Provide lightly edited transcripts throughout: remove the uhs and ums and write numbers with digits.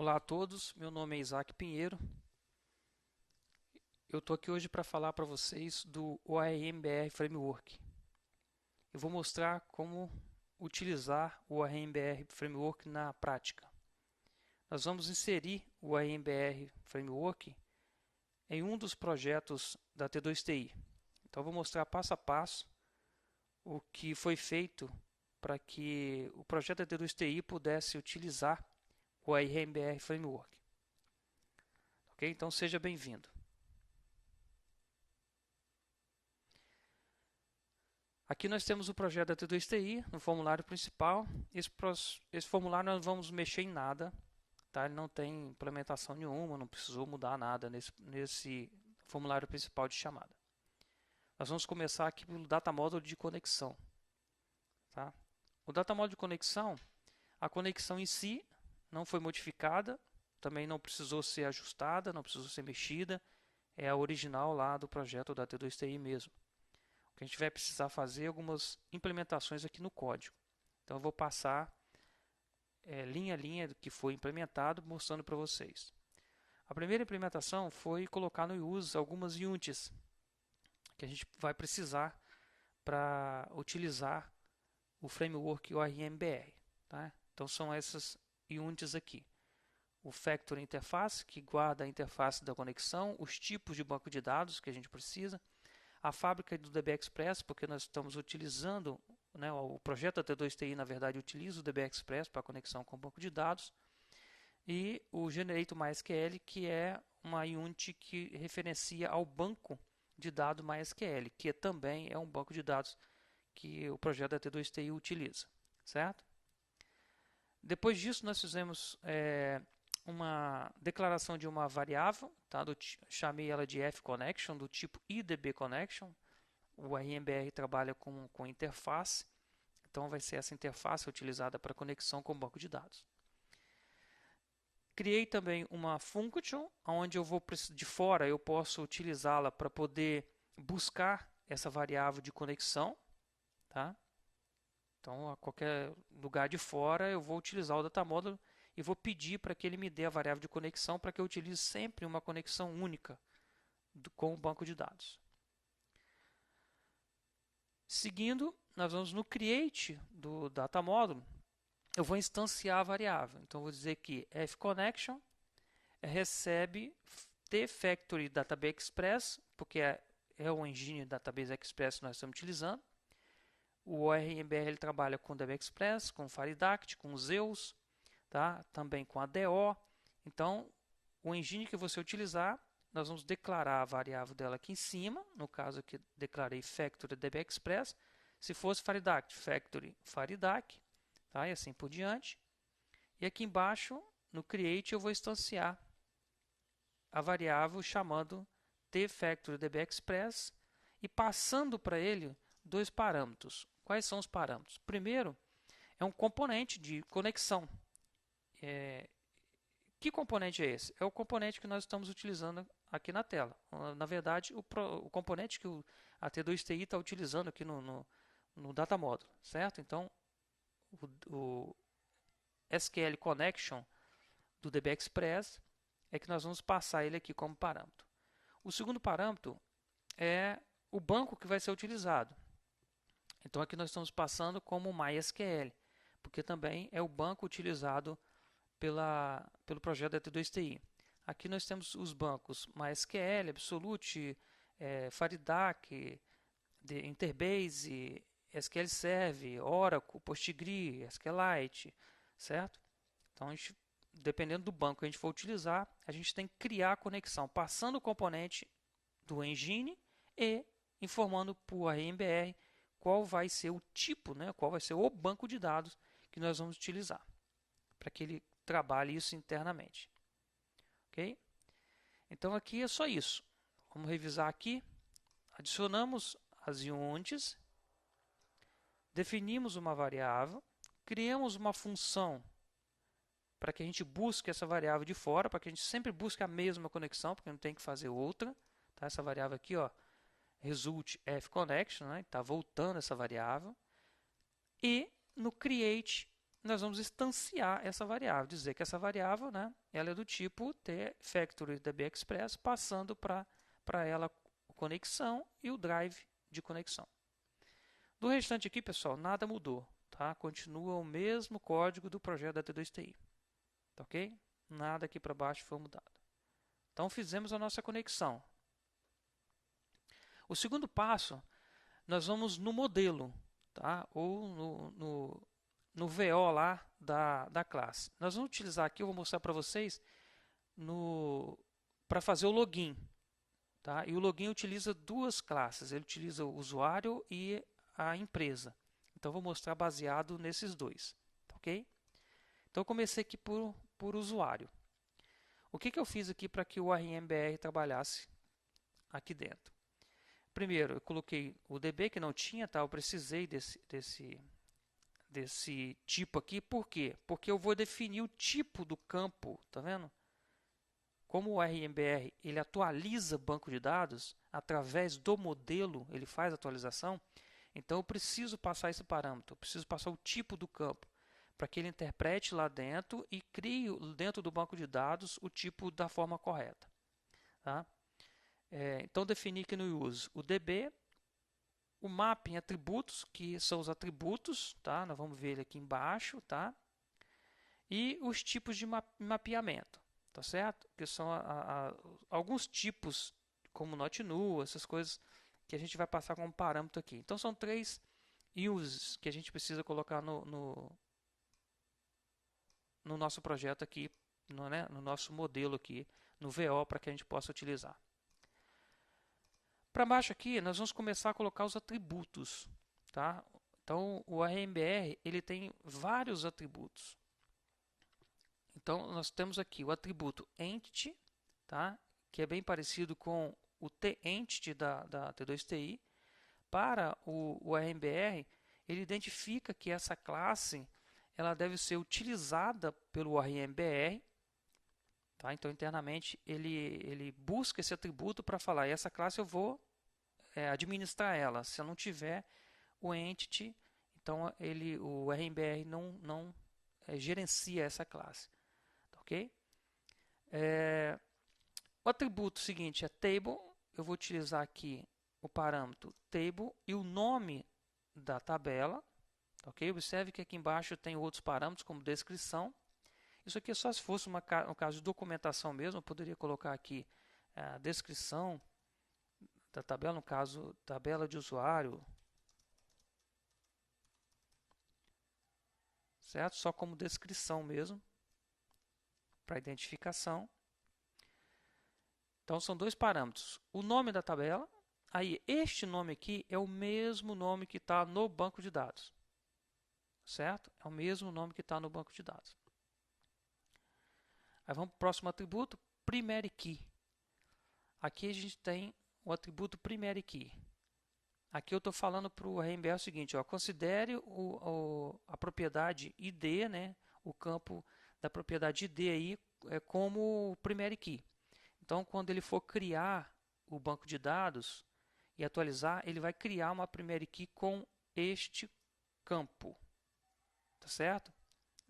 Olá a todos, meu nome é Isaac Pinheiro. Eu estou aqui hoje para falar para vocês do ORMBR Framework. Eu vou mostrar como utilizar o ORMBR Framework na prática. Nós vamos inserir o ORMBR Framework em um dos projetos da T2TI. Então eu vou mostrar passo a passo o que foi feito para que o projeto da T2TI pudesse utilizar o ORMBR Framework. Ok? Então seja bem-vindo. Aqui nós temos o projeto da T2TI no formulário principal. Esse formulário nós não vamos mexer em nada, tá? Ele não tem implementação nenhuma, não precisou mudar nada nesse formulário principal de chamada. Nós vamos começar aqui pelo Data Model de conexão. Tá? O Data Model de conexão, a conexão em si não foi modificada, também não precisou ser ajustada, não precisou ser mexida, é a original lá do projeto da T2TI mesmo. O que a gente vai precisar fazer algumas implementações aqui no código. Então eu vou passar linha a linha do que foi implementado, mostrando para vocês. A primeira implementação foi colocar no use algumas units que a gente vai precisar para utilizar o framework ORMBR. Tá? Então são essas units aqui. O Factory Interface, que guarda a interface da conexão, os tipos de banco de dados que a gente precisa, a fábrica do DB Express, porque nós estamos utilizando, né, o projeto da T2TI, na verdade, utiliza o DB Express para conexão com o banco de dados, e o Generator MySQL, que é uma unit que referencia ao banco de dados MySQL, que também é um banco de dados que o projeto da T2TI utiliza, certo? Depois disso, nós fizemos uma declaração de uma variável, tá? Chamei ela de fConnection, do tipo IDBConnection. O RMBR trabalha com interface, então vai ser essa interface utilizada para conexão com o banco de dados. Criei também uma function, onde eu vou de fora eu posso utilizá-la para poder buscar essa variável de conexão, tá? Então, a qualquer lugar de fora eu vou utilizar o data model e vou pedir para que ele me dê a variável de conexão para que eu utilize sempre uma conexão única com o banco de dados. Seguindo, nós vamos no create do data model. Eu vou instanciar a variável. Então, vou dizer que fConnection recebe tFactory Database Express, porque é o engine Database Express que nós estamos utilizando. O ORMBR ele trabalha com DB Express, com Faridact, com Zeus, tá? Também com ADO. Então, o engine que você utilizar, nós vamos declarar a variável dela aqui em cima. No caso aqui, declarei Factory DB Express. Se fosse Faridact, Factory Faridac, tá? E assim por diante. E aqui embaixo, no Create, eu vou instanciar a variável chamando tFactory DB Express e passando para ele dois parâmetros. Quais são os parâmetros? Primeiro, é um componente de conexão. Que componente é esse? É o componente que nós estamos utilizando aqui na tela. Na verdade, o componente que a T2TI está utilizando aqui no Data Model, certo? Então, o SQL Connection do DB Express é que nós vamos passar ele aqui como parâmetro. O segundo parâmetro é o banco que vai ser utilizado. Então aqui nós estamos passando como MySQL, porque também é o banco utilizado pelo projeto da T2TI. Aqui nós temos os bancos MySQL, Absolute, Faridac, Interbase, SQL Server, Oracle, Postgre, SQLite, certo? Então, dependendo do banco que a gente for utilizar, a gente tem que criar a conexão, passando o componente do engine e informando para o RMBR qual vai ser o tipo, né, qual vai ser o banco de dados que nós vamos utilizar, para que ele trabalhe isso internamente. Ok? Então aqui é só isso. Vamos revisar aqui. Adicionamos as units, definimos uma variável, criamos uma função para que a gente busque essa variável de fora, para que a gente sempre busque a mesma conexão, porque não tem que fazer outra. Tá? Essa variável aqui, ó, result fConnection, né? Está voltando essa variável. E no create nós vamos instanciar essa variável, dizer que essa variável, né, ela é do tipo tFactory dbExpress, passando para ela a conexão e o drive de conexão. Do restante aqui, pessoal, nada mudou, tá? Continua o mesmo código do projeto da T2TI, tá ok? Nada aqui para baixo foi mudado. Então fizemos a nossa conexão. O segundo passo, nós vamos no modelo, tá? Ou no VO lá da classe. Nós vamos utilizar aqui, eu vou mostrar para vocês, para fazer o login. Tá? E o login utiliza duas classes, ele utiliza o usuário e a empresa. Então eu vou mostrar baseado nesses dois. Tá, ok? Então eu comecei aqui por usuário. O que eu fiz aqui para que o RMBR trabalhasse aqui dentro? Primeiro, eu coloquei o DB que não tinha, tá? Eu precisei desse tipo aqui. Por quê? Porque eu vou definir o tipo do campo, tá vendo? Como o RMBR ele atualiza banco de dados através do modelo, ele faz a atualização, então eu preciso passar esse parâmetro, eu preciso passar o tipo do campo para que ele interprete lá dentro e crie dentro do banco de dados o tipo da forma correta. Tá? Então defini aqui no use o DB, o mapping atributos, que são os atributos, tá? Nós vamos ver ele aqui embaixo, tá? E os tipos de mapeamento, tá certo? Que são alguns tipos, como not null, essas coisas que a gente vai passar como parâmetro aqui. Então são 3 uses que a gente precisa colocar no nosso projeto aqui, no nosso modelo aqui, no VO, para que a gente possa utilizar. Para baixo aqui, nós vamos começar a colocar os atributos, tá? Então, o RMBR ele tem vários atributos. Então, nós temos aqui o atributo entity, tá? Que é bem parecido com o tEntity da T2TI. Para o RMBR, ele identifica que essa classe ela deve ser utilizada pelo RMBR. Tá? Então, internamente, ele busca esse atributo para falar, essa classe eu vou administrar ela. Se eu não tiver o entity, então o RMBR não gerencia essa classe. Tá, ok? O atributo seguinte é table. Eu vou utilizar aqui o parâmetro table e o nome da tabela. Tá, ok? Observe que aqui embaixo tem outros parâmetros, como descrição. Isso aqui é só se fosse um caso de documentação mesmo. Eu poderia colocar aqui a descrição da tabela, no caso, tabela de usuário, certo? Só como descrição mesmo, para identificação. Então, são dois parâmetros. O nome da tabela, aí este nome aqui é o mesmo nome que está no banco de dados, certo? É o mesmo nome que está no banco de dados. Aí vamos para o próximo atributo, primary key. Aqui a gente tem o atributo primary key. Aqui eu estou falando para o RMBR o seguinte, ó, considere a propriedade ID, né, o campo da propriedade ID aí como primary key. Então, quando ele for criar o banco de dados e atualizar, ele vai criar uma primary key com este campo. Tá certo?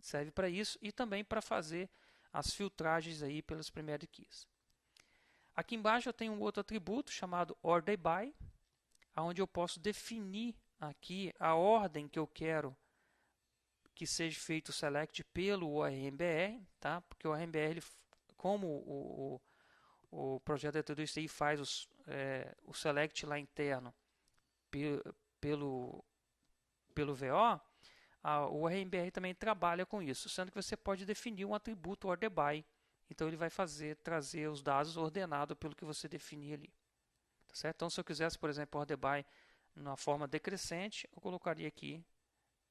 Serve para isso e também para fazer as filtragens aí pelas primary keys. Aqui embaixo eu tenho um outro atributo chamado orderBy, onde eu posso definir aqui a ordem que eu quero que seja feito o select pelo ORMBR, tá? Porque o ORMBR, como o projeto da T2TI faz o select lá interno pelo VO, o RMBR também trabalha com isso, sendo que você pode definir um atributo orderBy. Então ele vai trazer os dados ordenados pelo que você definir ali. Tá certo? Então se eu quisesse, por exemplo, orderBy na forma decrescente, eu colocaria aqui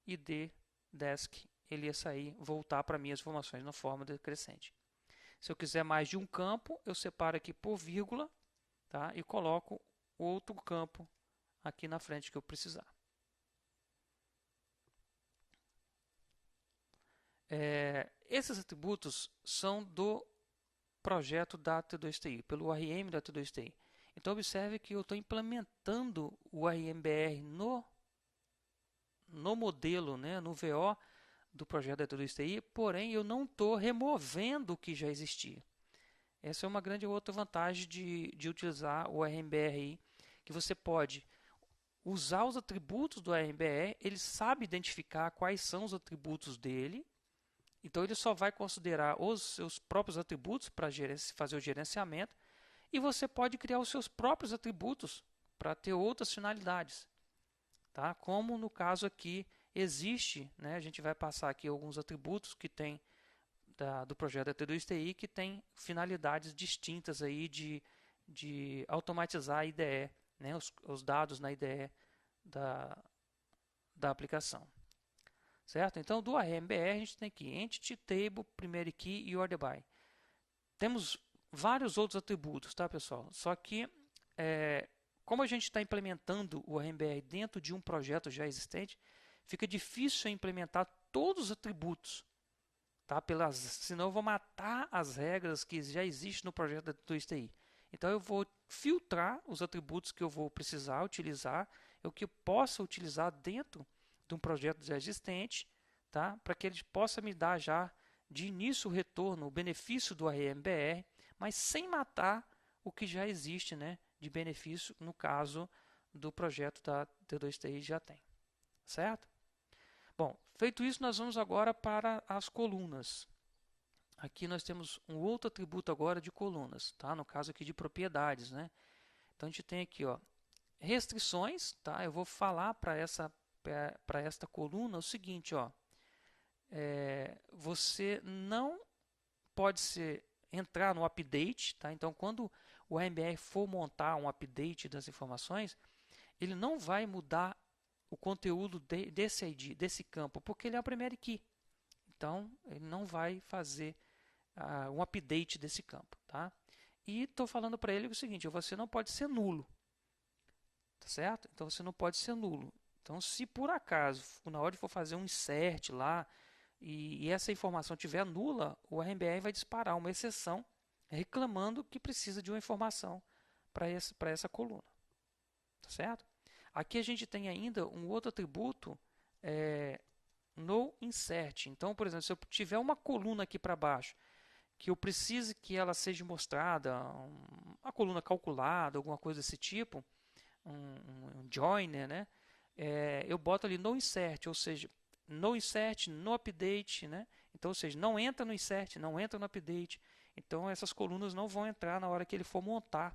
id desk, ele ia sair, voltar para minhas informações na forma decrescente. Se eu quiser mais de um campo, eu separo aqui por vírgula, tá? E coloco outro campo aqui na frente que eu precisar. Esses atributos são do projeto da T2TI, pelo ORM da T2TI. Então observe que eu estou implementando o RMBR no modelo, né, no VO, do projeto da T2 TI, porém eu não estou removendo o que já existia. Essa é uma grande outra vantagem de utilizar o RMBR, que você pode usar os atributos do RMBR, ele sabe identificar quais são os atributos dele, então ele só vai considerar os seus próprios atributos para fazer o gerenciamento, e você pode criar os seus próprios atributos para ter outras finalidades, tá? Como no caso aqui existe, né? A gente vai passar aqui alguns atributos que tem do projeto da T2 TI que tem finalidades distintas aí de automatizar a IDE, né? Os dados na IDE da aplicação, certo? Então do RMBR a gente tem aqui Entity, Table, Primary Key e Order By. Temos vários outros atributos, tá, pessoal? Só que como a gente está implementando o RMBR dentro de um projeto já existente, fica difícil implementar todos os atributos, tá? Senão eu vou matar as regras que já existem no projeto da T2 TI. Então eu vou filtrar os atributos que eu vou precisar utilizar, o que eu possa utilizar dentro de um projeto já existente, tá? Para que ele possa me dar já de início o retorno, o benefício do RMBR, mas sem matar o que já existe, né, de benefício, no caso do projeto da T2 TI já tem, certo? Bom, feito isso, nós vamos agora para as colunas. Aqui nós temos um outro atributo agora de colunas, tá? No caso aqui de propriedades, né? Então a gente tem aqui, ó, restrições, tá? Eu vou falar para esta coluna o seguinte, ó, você não pode entrar no update, tá? Então quando o RMBR for montar um update das informações, ele não vai mudar o conteúdo desse ID, desse campo, porque ele é o primary key. Então, ele não vai fazer um update desse campo, tá? E estou falando para ele o seguinte, você não pode ser nulo, tá certo? Então, você não pode ser nulo. Então, se por acaso, na hora de for fazer um insert lá, e essa informação estiver nula, o RMBR vai disparar uma exceção reclamando que precisa de uma informação para essa coluna, tá certo? Aqui a gente tem ainda um outro atributo, no insert. Então, por exemplo, se eu tiver uma coluna aqui para baixo, que eu precise que ela seja mostrada, uma coluna calculada, alguma coisa desse tipo, um joiner, né? Eu boto ali no insert, ou seja, no insert, no update, né? Então, ou seja, não entra no insert, não entra no update. Então, essas colunas não vão entrar na hora que ele for montar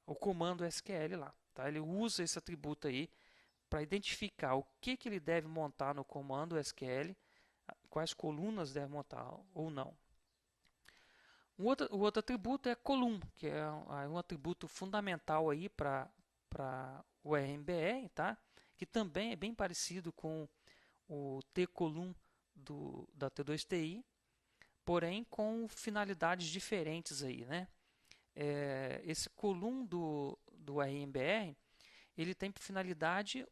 o comando SQL lá. Tá? Ele usa esse atributo aí para identificar o que ele deve montar no comando SQL, quais colunas deve montar ou não. O outro atributo é column, que é um atributo fundamental aí para o RMBR, tá? Que também é bem parecido com o tcolumn da T2 TI, porém com finalidades diferentes aí, né? Esse column do RMBR, ele tem por finalidade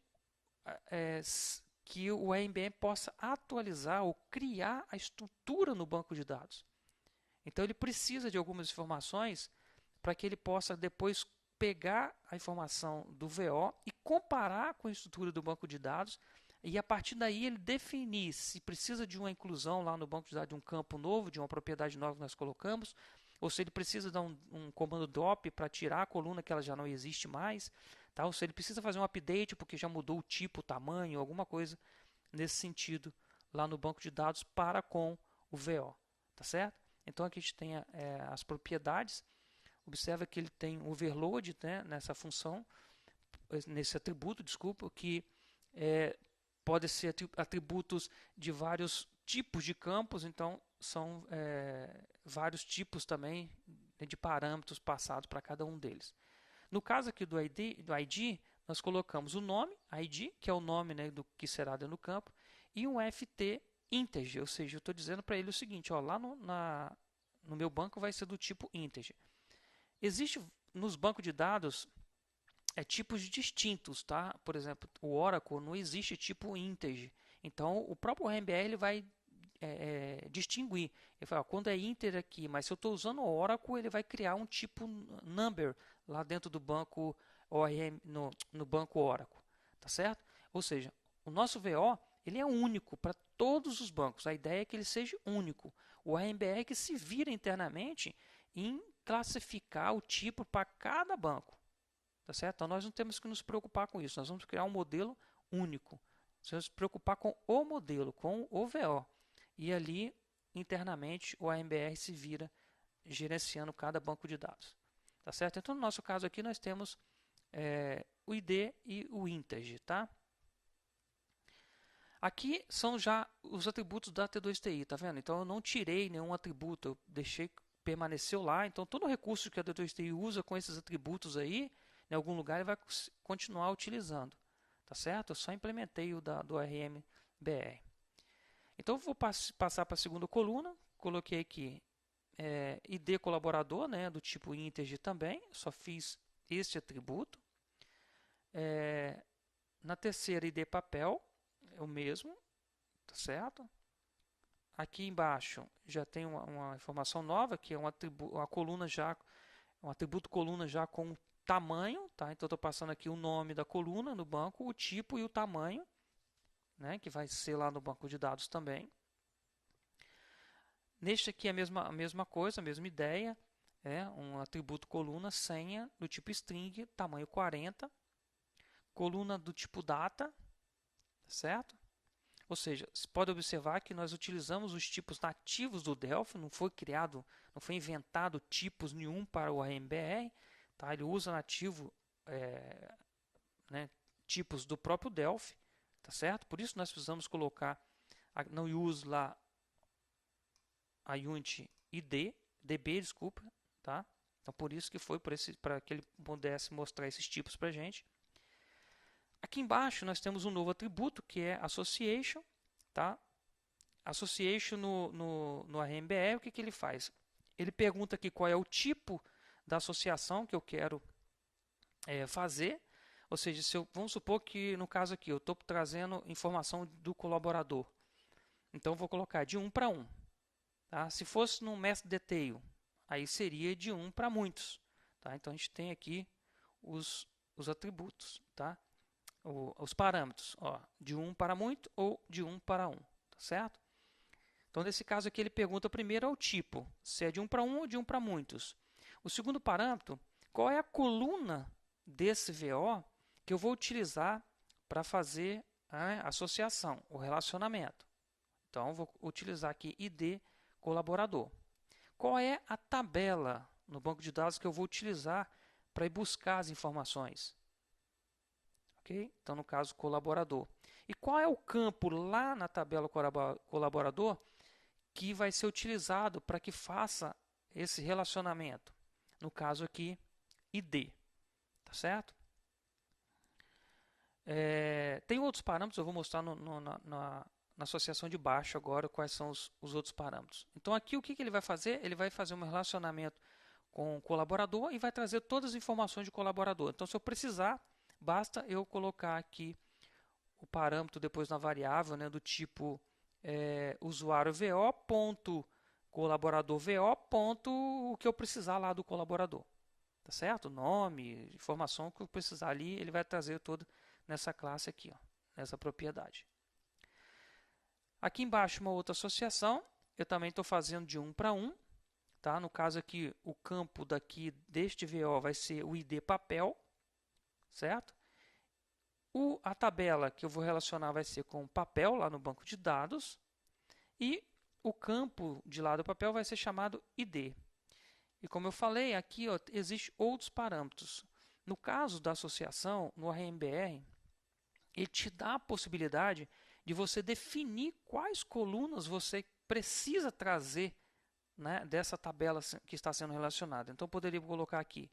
que o RMBR possa atualizar ou criar a estrutura no banco de dados. Então ele precisa de algumas informações para que ele possa depois pegar a informação do VO e comparar com a estrutura do banco de dados, e a partir daí ele definir se precisa de uma inclusão lá no banco de dados de um campo novo, de uma propriedade nova que nós colocamos, ou se ele precisa dar um comando drop para tirar a coluna que ela já não existe mais, tá? Ou se ele precisa fazer um update porque já mudou o tipo, o tamanho, alguma coisa nesse sentido lá no banco de dados para com o VO, tá certo? Então aqui a gente tem as propriedades. Observa que ele tem um overload, né, nessa função, nesse atributo, desculpa, que pode ser atributos de vários tipos de campos, então são vários tipos também de parâmetros passados para cada um deles. No caso aqui do ID, nós colocamos o nome, ID, que é o nome, né, do que será dentro do campo, e um FT integer, ou seja, eu estou dizendo para ele o seguinte, ó, lá no meu banco vai ser do tipo integer. Existe nos bancos de dados tipos distintos, tá? Por exemplo, o Oracle não existe tipo integer. Então, o próprio RMBR ele vai distinguir. Ele fala, quando é integer aqui, mas se eu estou usando o Oracle, ele vai criar um tipo number lá dentro do banco ORM, no banco Oracle, tá certo? Ou seja, o nosso VO ele é único para todos os bancos. A ideia é que ele seja único. O AMBR é que se vira internamente em classificar o tipo para cada banco. Tá certo? Então nós não temos que nos preocupar com isso. Nós vamos criar um modelo único. Nós vamos nos preocupar com o modelo, com o VO. E ali, internamente, o AMBR se vira gerenciando cada banco de dados. Tá certo? Então, no nosso caso aqui, nós temos o ID e o integer. Tá? Aqui são já os atributos da T2TI. Tá vendo? Então, eu não tirei nenhum atributo. Eu deixei, permaneceu lá. Então, todo recurso que a T2TI usa com esses atributos aí, em algum lugar ele vai continuar utilizando. Tá certo? Eu só implementei o do RMBR. Então, eu vou passar para a segunda coluna. Coloquei aqui ID colaborador, né, do tipo integer também. Só fiz este atributo. Na terceira, ID papel, é o mesmo. Tá certo? Aqui embaixo já tem uma informação nova, que é uma coluna já, um atributo coluna já com tamanho, tá? Então estou passando aqui o nome da coluna no banco, o tipo e o tamanho, né? Que vai ser lá no banco de dados também. Neste aqui é a mesma coisa, a mesma ideia, um atributo coluna senha do tipo string, tamanho 40, coluna do tipo data, certo? Ou seja, você pode observar que nós utilizamos os tipos nativos do Delphi, não foi inventado tipos nenhum para o AMBR. Tá? Ele usa nativo tipos do próprio Delphi, tá certo? Por isso nós precisamos colocar no use lá a Unity ID, DB, desculpa, tá? Então por isso que foi para que ele pudesse mostrar esses tipos para a gente. Aqui embaixo nós temos um novo atributo que é Association, tá? Association no RMBR, o que ele faz? Ele pergunta aqui qual é o tipo da associação que eu quero fazer. Ou seja, vamos supor que no caso aqui eu estou trazendo informação do colaborador. Então eu vou colocar de 1 para 1. Tá? Se fosse no Mass Detail, aí seria de 1 para muitos. Tá? Então a gente tem aqui os atributos, tá? Os parâmetros, de 1 para muito ou de 1 para 1. Tá certo? Então nesse caso aqui ele pergunta primeiro ao tipo, se é de 1 para 1 ou de 1 para muitos. O segundo parâmetro, qual é a coluna desse VO que eu vou utilizar para fazer a associação, o relacionamento. Então, eu vou utilizar aqui ID colaborador. Qual é a tabela no banco de dados que eu vou utilizar para ir buscar as informações? Okay? Então, no caso, colaborador. E qual é o campo lá na tabela colaborador que vai ser utilizado para que faça esse relacionamento? No caso aqui, ID. Tá certo? Tem outros parâmetros, eu vou mostrar na associação de baixo agora quais são os outros parâmetros. Então aqui o que ele vai fazer? Ele vai fazer um relacionamento com o colaborador e vai trazer todas as informações de colaborador. Então se eu precisar, basta eu colocar aqui o parâmetro depois na variável, né, do tipo usuário VO, ponto, colaborador VO, ponto, o que eu precisar lá do colaborador. Tá certo? Nome, informação que eu precisar ali, ele vai trazer todo nessa classe aqui, nessa propriedade. Aqui embaixo uma outra associação, eu também estou fazendo de 1 para 1. Tá? No caso aqui, o campo daqui deste VO vai ser o ID papel, certo? A tabela que eu vou relacionar vai ser com papel lá no banco de dados. E o campo de lá do papel vai ser chamado ID. E como eu falei, aqui existem outros parâmetros. No caso da associação, no RMBR, ele te dá a possibilidade de você definir quais colunas você precisa trazer, né, dessa tabela que está sendo relacionada. Então, eu poderia colocar aqui,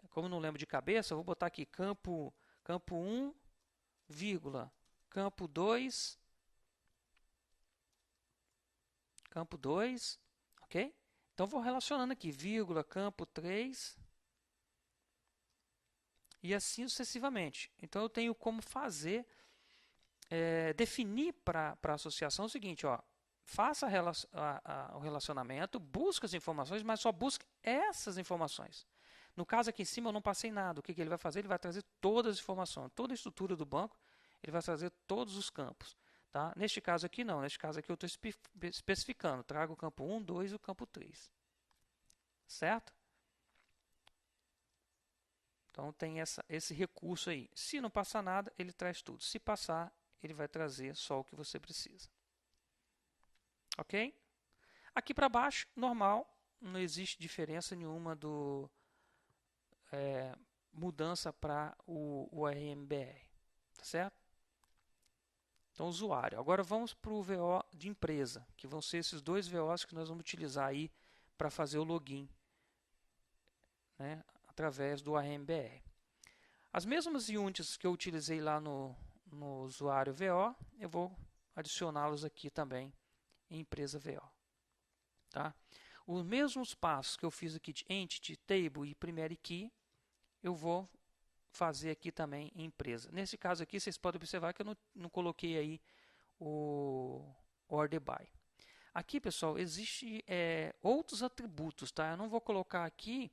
como eu não lembro de cabeça, eu vou botar aqui campo 1, vírgula, campo 2, ok? Então, vou relacionando aqui, vírgula, campo 3, e assim sucessivamente. Então, eu tenho como fazer, definir para a associação o seguinte, faça o relacionamento, busque as informações, mas só busque essas informações. No caso aqui em cima eu não passei nada. O que ele vai fazer? Ele vai trazer todas as informações, toda a estrutura do banco, ele vai trazer todos os campos. Tá? Neste caso aqui não, neste caso aqui eu estou especificando, trago o campo 1, 2 e o campo 3. Certo? Então tem esse recurso aí. Se não passar nada, ele traz tudo. Se passar, ele vai trazer só o que você precisa. Ok? Aqui para baixo, normal, não existe diferença nenhuma do mudança para o RMBR. Tá certo? Então, usuário. Agora vamos para o VO de empresa, que vão ser esses dois VOs que nós vamos utilizar aí para fazer o login, né, através do RMBR. As mesmas units que eu utilizei lá no usuário VO, eu vou adicioná-los aqui também em empresa VO. Tá? Os mesmos passos que eu fiz aqui de Entity, Table e Primary Key, eu vou fazer aqui também em empresa. Nesse caso aqui, vocês podem observar que eu não coloquei aí o Order By. Aqui, pessoal, existem outros atributos. Tá? Eu não vou colocar aqui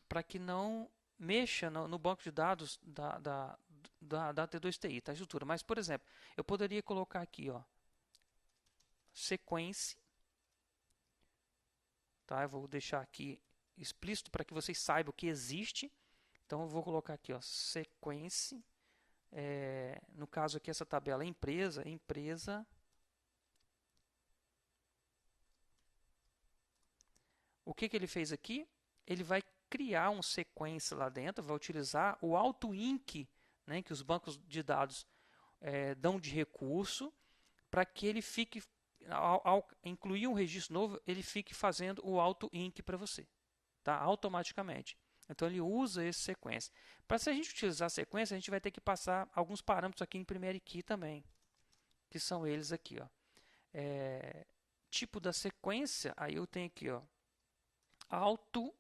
para que não mexa no banco de dados da T2TI, tá? A estrutura. Mas, por exemplo, eu poderia colocar aqui, ó, sequência, tá? Eu vou deixar aqui explícito para que vocês saibam que existe. Então, eu vou colocar aqui, ó, sequência. No caso aqui, essa tabela é empresa. O que ele fez aqui? Ele vai criar uma sequência lá dentro, vai utilizar o AutoInc, né, que os bancos de dados dão de recurso, para que ele fique, ao incluir um registro novo, ele fique fazendo o AutoInc para você, tá? Automaticamente. Então ele usa essa sequência. Para se a gente utilizar a sequência, a gente vai ter que passar alguns parâmetros aqui em Primary Key também, que são eles aqui, ó. Tipo da sequência, aí eu tenho aqui, ó, AutoInc,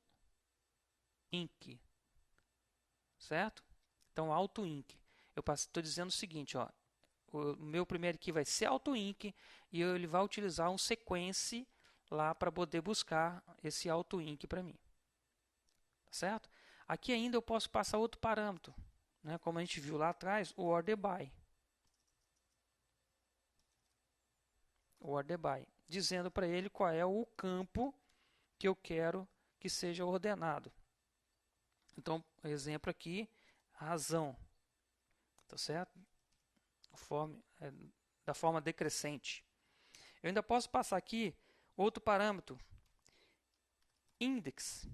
certo? Então AutoInc. Eu estou dizendo o seguinte, ó, o meu primeiro key vai ser AutoInc e ele vai utilizar um sequence lá para poder buscar esse AutoInc para mim. Certo? Aqui ainda eu posso passar outro parâmetro, né? Como a gente viu lá atrás, o Order By. O Order By, dizendo para ele qual é o campo que eu quero que seja ordenado. Então, exemplo aqui, razão. Tá certo? Da forma decrescente. Eu ainda posso passar aqui outro parâmetro, index.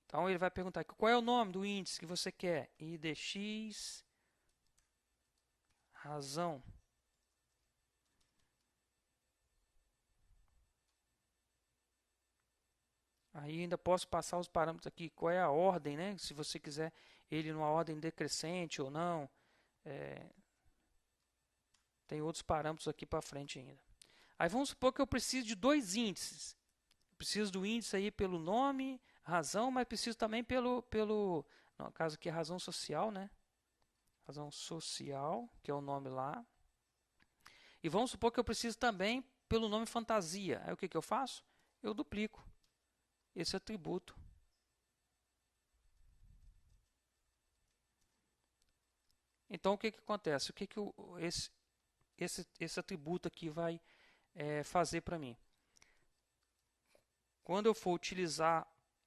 Então ele vai perguntar aqui, qual é o nome do índice que você quer? IDX razão. Aí ainda posso passar os parâmetros aqui, qual é a ordem, né? Se você quiser ele numa ordem decrescente ou não. Tem outros parâmetros aqui para frente ainda. Aí vamos supor que eu preciso de dois índices. Eu preciso do índice aí pelo nome, razão, mas preciso também no caso aqui é razão social, né? Razão social, que é o nome lá. E vamos supor que eu preciso também pelo nome fantasia. Aí o que eu faço? Eu duplico esse atributo. Então o que acontece? O que esse atributo aqui vai fazer para mim? Quando eu for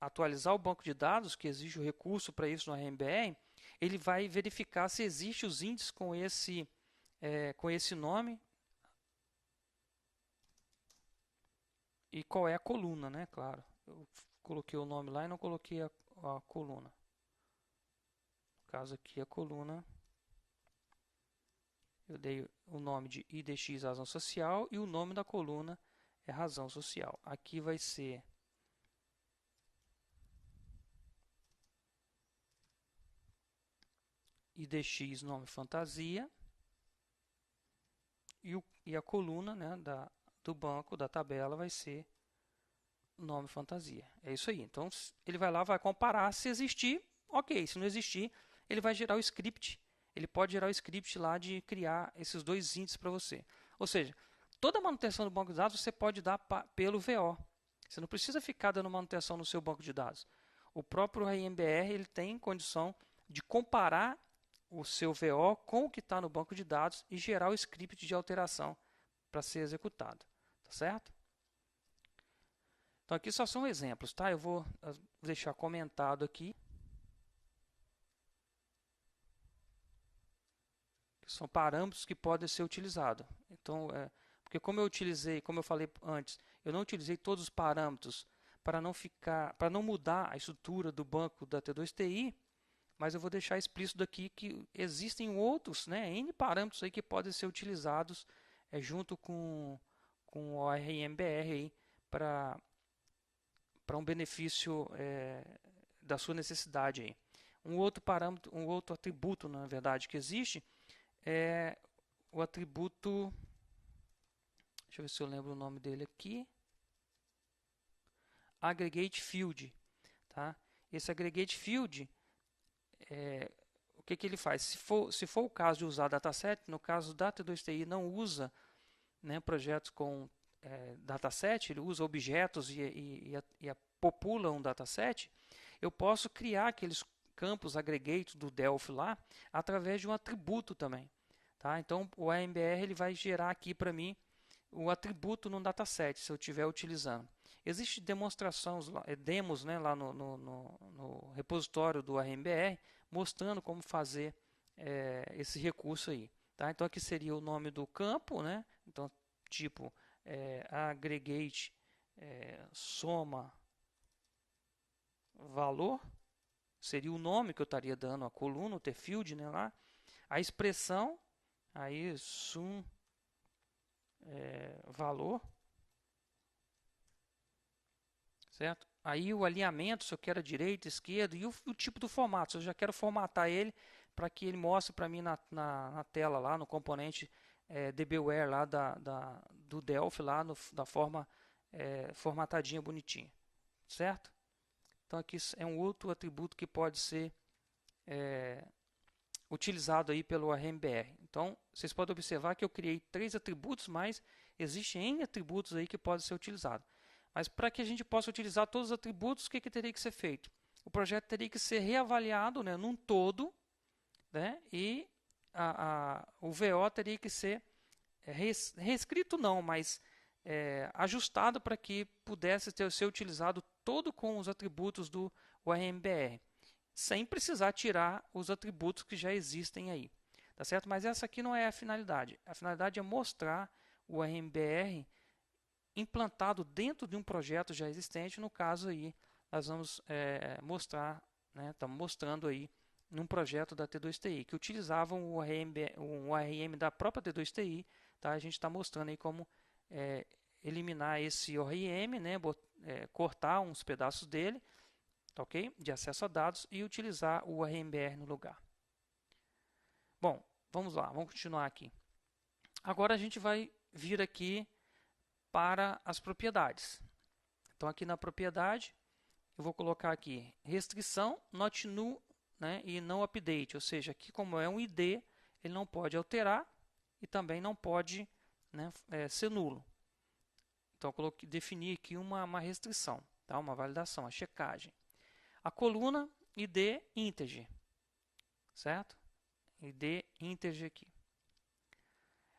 atualizar o banco de dados, que exige o recurso para isso no RMBR, ele vai verificar se existe os índices com esse nome e qual é a coluna, né? Claro, eu coloquei o nome lá e não coloquei a coluna. No caso aqui, a coluna, eu dei o nome de IDX razão social e o nome da coluna é razão social. Aqui vai ser IDX nome fantasia e a coluna, né, do banco, da tabela, vai ser nome fantasia. É isso aí. Então ele vai lá, vai comparar se existir, ok. Se não existir, ele vai gerar o script. Ele pode gerar o script lá de criar esses dois índices para você. Ou seja, toda a manutenção do banco de dados você pode dar pelo VO. Você não precisa ficar dando manutenção no seu banco de dados. o próprio RMBR ele tem condição de comparar o seu VO com o que está no banco de dados e gerar o script de alteração para ser executado, tá certo? Então aqui só são exemplos, tá? Eu vou deixar comentado aqui. São parâmetros que podem ser utilizados. Então, porque como eu falei antes, eu não utilizei todos os parâmetros para não mudar a estrutura do banco da T2TI, mas eu vou deixar explícito aqui que existem outros, né, N parâmetros aí que podem ser utilizados junto com o RMBR para um benefício da sua necessidade aí. Um outro parâmetro, um outro atributo, na verdade, que existe é o atributo, deixa eu ver se eu lembro o nome dele aqui, Aggregate Field, tá? Esse Aggregate Field, o que ele faz? Se for o caso de usar dataset, no caso da T2TI não usa, né, projetos com dataset, ele usa objetos e popula um dataset, eu posso criar aqueles campos aggregates do Delphi lá através de um atributo também, tá? Então o AMBR ele vai gerar aqui para mim o atributo no dataset se eu estiver utilizando. Existem demonstrações, demos, né, lá no repositório do AMBR mostrando como fazer esse recurso aí, tá? Então aqui seria o nome do campo, né? Então tipo aggregate soma valor seria o nome que eu estaria dando à coluna, o tfield, né, lá. A expressão, aí sum valor, certo? Aí o alinhamento, se eu quero a direita, esquerda, e o tipo do formato, se eu já quero formatar ele para que ele mostre para mim na tela lá, no componente dbware lá do Delphi, lá da forma formatadinha, bonitinha, certo? Então aqui é um outro atributo que pode ser utilizado aí pelo RMBR. Então vocês podem observar que eu criei 3 atributos, mas existem N atributos aí que podem ser utilizados. Mas para que a gente possa utilizar todos os atributos, o que teria que ser feito? O projeto teria que ser reavaliado, né, num todo, né, e o VO teria que ser reescrito não, mas ajustado para que pudesse ser utilizado todo com os atributos do RMBR, sem precisar tirar os atributos que já existem aí, tá certo? Mas essa aqui não é a finalidade. A finalidade é mostrar o RMBR implantado dentro de um projeto já existente. No caso aí, nós vamos mostrar, né, estamos mostrando aí num projeto da T2TI que utilizavam o ORM da própria T2TI, tá? A gente está mostrando aí como eliminar esse ORM, né, cortar uns pedaços dele, ok? De acesso a dados e utilizar o RMBR no lugar. Bom, vamos lá, vamos continuar aqui. Agora a gente vai vir aqui para as propriedades. Então aqui na propriedade eu vou colocar aqui restrição not null, né, e não update, ou seja, aqui como é um ID, ele não pode alterar e também não pode, né, ser nulo. Então eu defini aqui uma restrição, tá? Uma validação, a checagem. A coluna ID integer, certo? ID integer aqui.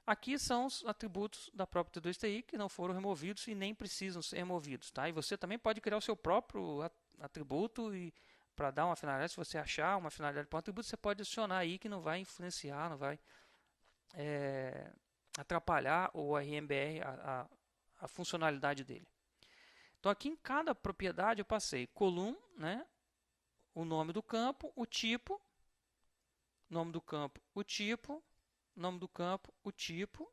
Aqui são os atributos da própria T2TI que não foram removidos e nem precisam ser removidos, tá? E você também pode criar o seu próprio atributo e para dar uma finalidade, se você achar uma finalidade para um atributo, você pode adicionar aí que não vai influenciar, não vai atrapalhar o RMBR, a funcionalidade dele. Então aqui em cada propriedade eu passei column, né, o nome do campo, o tipo, nome do campo, o tipo, nome do campo, o tipo,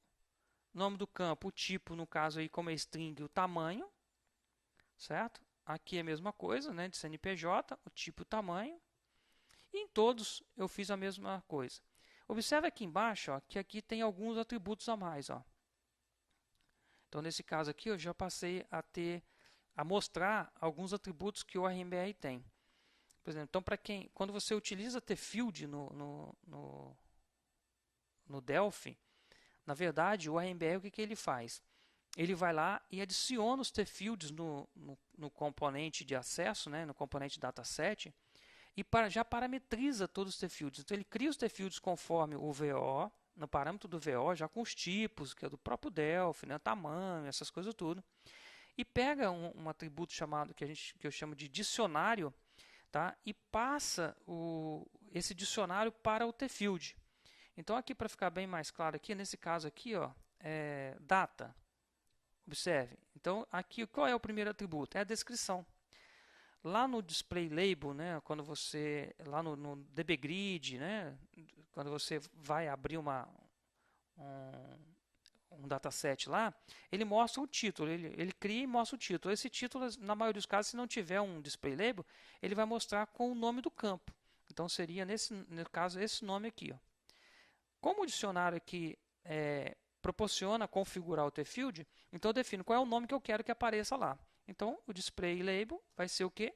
nome do campo, o tipo, no caso aí como é string, o tamanho, certo? Aqui é a mesma coisa, né, de CNPJ, o tipo, o tamanho. E em todos eu fiz a mesma coisa. Observe aqui embaixo, ó, que aqui tem alguns atributos a mais, ó. Então nesse caso aqui eu já passei a mostrar alguns atributos que o RMBR tem. Por exemplo, então quando você utiliza tfield no Delphi, na verdade o RMBR o que ele faz? ele vai lá e adiciona os t-fields no componente de acesso, né, no componente dataset, e já parametriza todos os t-fields. Então ele cria os t-fields conforme o VO, no parâmetro do VO, já com os tipos, que é do próprio Delphi, né, tamanho, essas coisas tudo. E pega um atributo chamado, que eu chamo de dicionário, tá, e passa esse dicionário para o t-field. Então aqui, para ficar bem mais claro aqui, nesse caso aqui, ó, data. Observe. Então aqui qual é o primeiro atributo? É a descrição. Lá no display label, né, quando você lá no dbgrid, né, quando você vai abrir um dataset lá, ele mostra o título, ele cria e mostra o título. Esse título, na maioria dos casos, se não tiver um display label, ele vai mostrar com o nome do campo. Então seria no caso esse nome aqui, ó. Como o dicionário aqui proporciona configurar o t-field, então eu defino qual é o nome que eu quero que apareça lá. Então o display label vai ser o quê?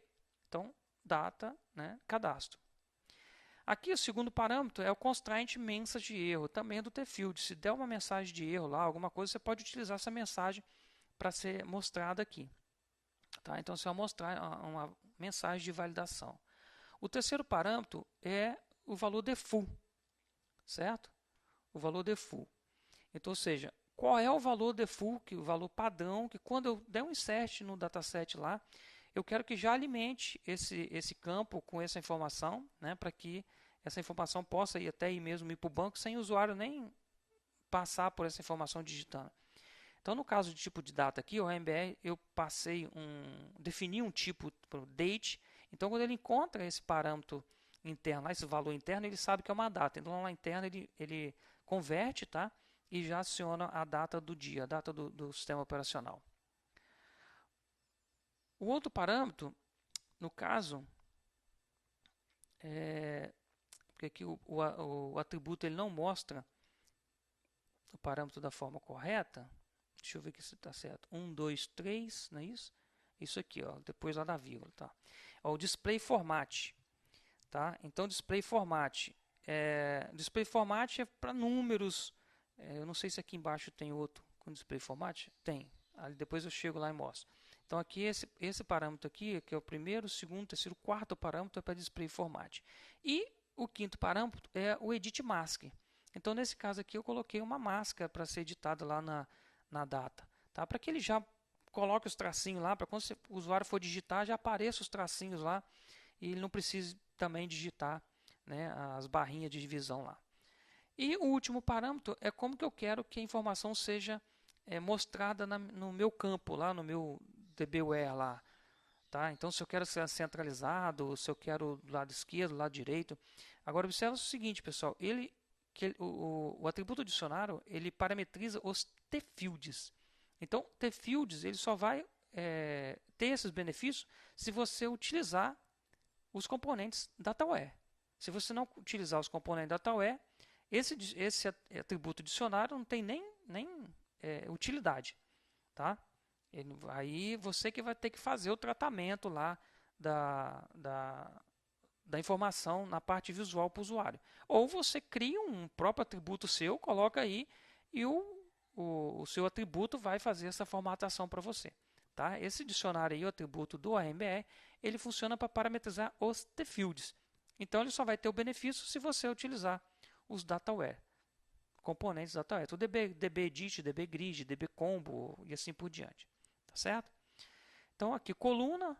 Então data, né, cadastro. Aqui o segundo parâmetro é o constraint message de erro, também é do t-field. Se der uma mensagem de erro lá, alguma coisa, você pode utilizar essa mensagem para ser mostrada aqui. Tá? Então você vai mostrar uma mensagem de validação. O terceiro parâmetro é o valor default, certo? O valor default. Então, ou seja, qual é o valor default, o valor padrão, que quando eu der um insert no dataset lá, eu quero que já alimente esse campo com essa informação, né, para que essa informação possa ir até mesmo ir para o banco sem o usuário nem passar por essa informação digitando. Então, no caso de tipo de data aqui, o MBR, eu defini um tipo para date. Então, quando ele encontra esse parâmetro interno, esse valor interno, ele sabe que é uma data. Então, lá interno ele converte, tá? E já aciona a data do dia, a data do sistema operacional. O outro parâmetro, no caso, porque aqui o atributo ele não mostra o parâmetro da forma correta. Deixa eu ver aqui se está certo. 1, 2, 3, não é isso? Isso aqui, ó, depois lá da vírgula. Tá? Ó, o display format. Tá? Então, display format. Display format é para números. Eu não sei se aqui embaixo tem outro com display format. Tem. Aí depois eu chego lá e mostro. Então, aqui esse parâmetro aqui, que é o primeiro, segundo, terceiro, quarto parâmetro, é para display format. E o quinto parâmetro é o edit mask. Então, nesse caso aqui, eu coloquei uma máscara para ser editada lá na data. Tá? Para que ele já coloque os tracinhos lá, para quando o usuário for digitar, já apareça os tracinhos lá e ele não precise também digitar, né, as barrinhas de divisão lá. E o último parâmetro é como que eu quero que a informação seja mostrada no meu campo, lá no meu dbware lá. Tá? Então, se eu quero ser centralizado, se eu quero do lado esquerdo, do lado direito. Agora, observa o seguinte, pessoal. O atributo dicionário, ele parametriza os t-fields. Então, t-fields, ele só vai ter esses benefícios se você utilizar os componentes DataWare. Se você não utilizar os componentes DataWare, esse atributo dicionário não tem nem utilidade. Tá? Aí você que vai ter que fazer o tratamento lá da informação na parte visual para o usuário. Ou você cria um próprio atributo seu, coloca aí e o seu atributo vai fazer essa formatação para você. Tá? Esse dicionário aí, o atributo do AMBR, ele funciona para parametrizar os t-fields. Então ele só vai ter o benefício se você utilizar os DataWare, componentes DataWare, o dbedit, dbgrid, dbcombo e assim por diante. Tá certo? Então aqui coluna,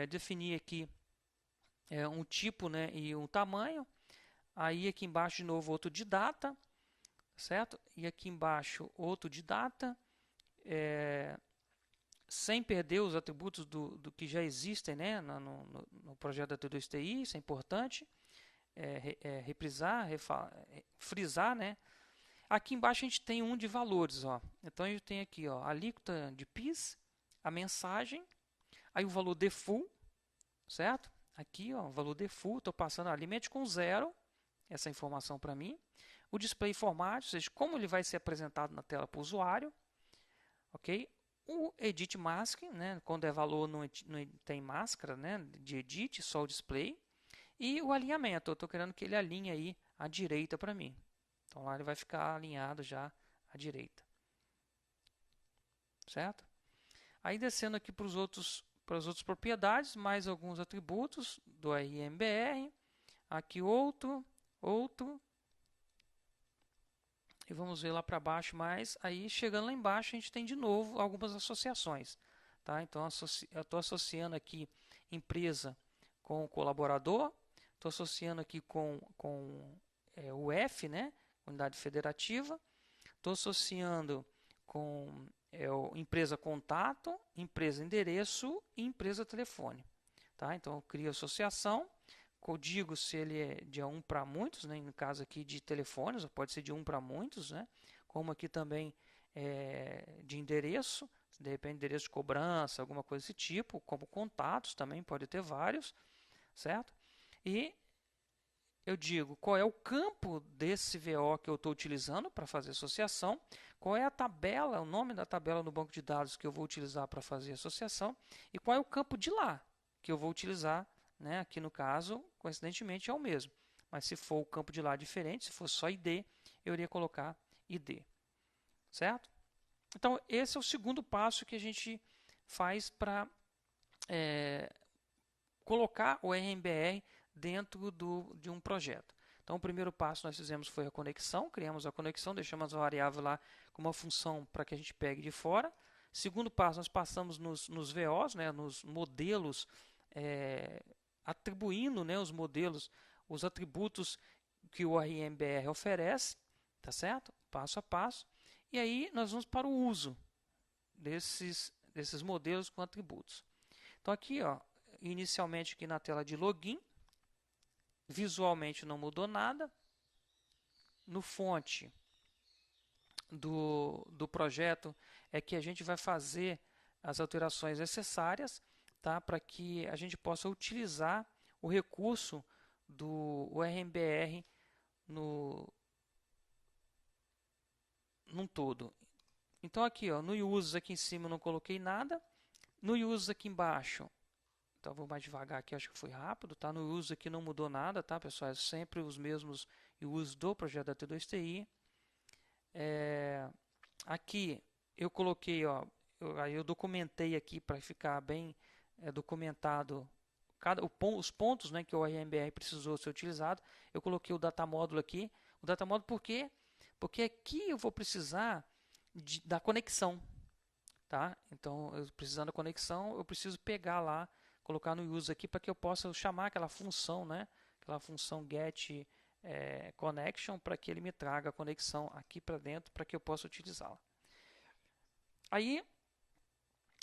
definir aqui um tipo, né, e um tamanho. Aí aqui embaixo de novo outro de data, certo? E aqui embaixo outro de data, sem perder os atributos do que já existem, né, no projeto da T2TI, isso é importante. Reprisar, frisar, né? Aqui embaixo a gente tem um de valores, ó. Então a gente tem aqui, ó, a alíquota de PIS, a mensagem, aí o valor default, certo? Aqui, ó, o valor default, estou passando, alimente com 0 essa informação para mim. O display format, ou seja, como ele vai ser apresentado na tela para o usuário, ok? O edit mask, né? Quando é valor não tem máscara, né? De edit, só o display. E o alinhamento, eu estou querendo que ele alinhe aí à direita para mim. Então lá ele vai ficar alinhado já à direita. certo? Aí descendo aqui para as outras propriedades, mais alguns atributos do RMBR, aqui outro, e vamos ver lá para baixo mais. Aí chegando lá embaixo a gente tem de novo algumas associações, tá? Então eu estou associando aqui empresa com colaborador, estou associando aqui com o F, né? Unidade federativa, estou associando com empresa contato, empresa endereço e empresa telefone. Tá? Então eu crio associação, digo se ele é de um para muitos, né? No caso aqui de telefones, pode ser de um para muitos, né? Como aqui também de endereço, de repente endereço de cobrança, alguma coisa desse tipo, como contatos também, pode ter vários, certo? E eu digo qual é o campo desse VO que eu estou utilizando para fazer associação, qual é a tabela, o nome da tabela no banco de dados que eu vou utilizar para fazer associação e qual é o campo de lá que eu vou utilizar, né? Aqui no caso, coincidentemente é o mesmo, mas se for o campo de lá diferente, se for só ID, eu iria colocar ID, certo? Então esse é o segundo passo que a gente faz para colocar o RMBR dentro de um projeto. Então, o primeiro passo nós fizemos foi a conexão, criamos a conexão, deixamos a variável lá com uma função para que a gente pegue de fora. Segundo passo, nós passamos nos VOs, né, nos modelos, atribuindo, né, os modelos, os atributos que o RMBR oferece, tá certo? Passo a passo. E aí nós vamos para o uso desses modelos com atributos. Então aqui, ó, inicialmente aqui na tela de login, visualmente não mudou nada. No fonte do projeto é que a gente vai fazer as alterações necessárias, tá, para que a gente possa utilizar o recurso do RMBR num todo. Então aqui, ó, no Users aqui em cima eu não coloquei nada. No Users aqui embaixo, então vou mais devagar aqui, acho que foi rápido, tá? No uso aqui não mudou nada, tá, pessoal? É sempre os mesmos usos do projeto da T2TI. Aqui eu coloquei, ó, eu documentei aqui para ficar bem documentado os pontos, né, que o RMBR precisou ser utilizado. Eu coloquei o data módulo aqui. O data módulo por quê? Porque aqui eu vou precisar da conexão, tá? Então, eu precisando da conexão, eu preciso pegar lá, colocar no use aqui para que eu possa chamar aquela função, né? Aquela função get connection para que ele me traga a conexão aqui para dentro para que eu possa utilizá-la. Aí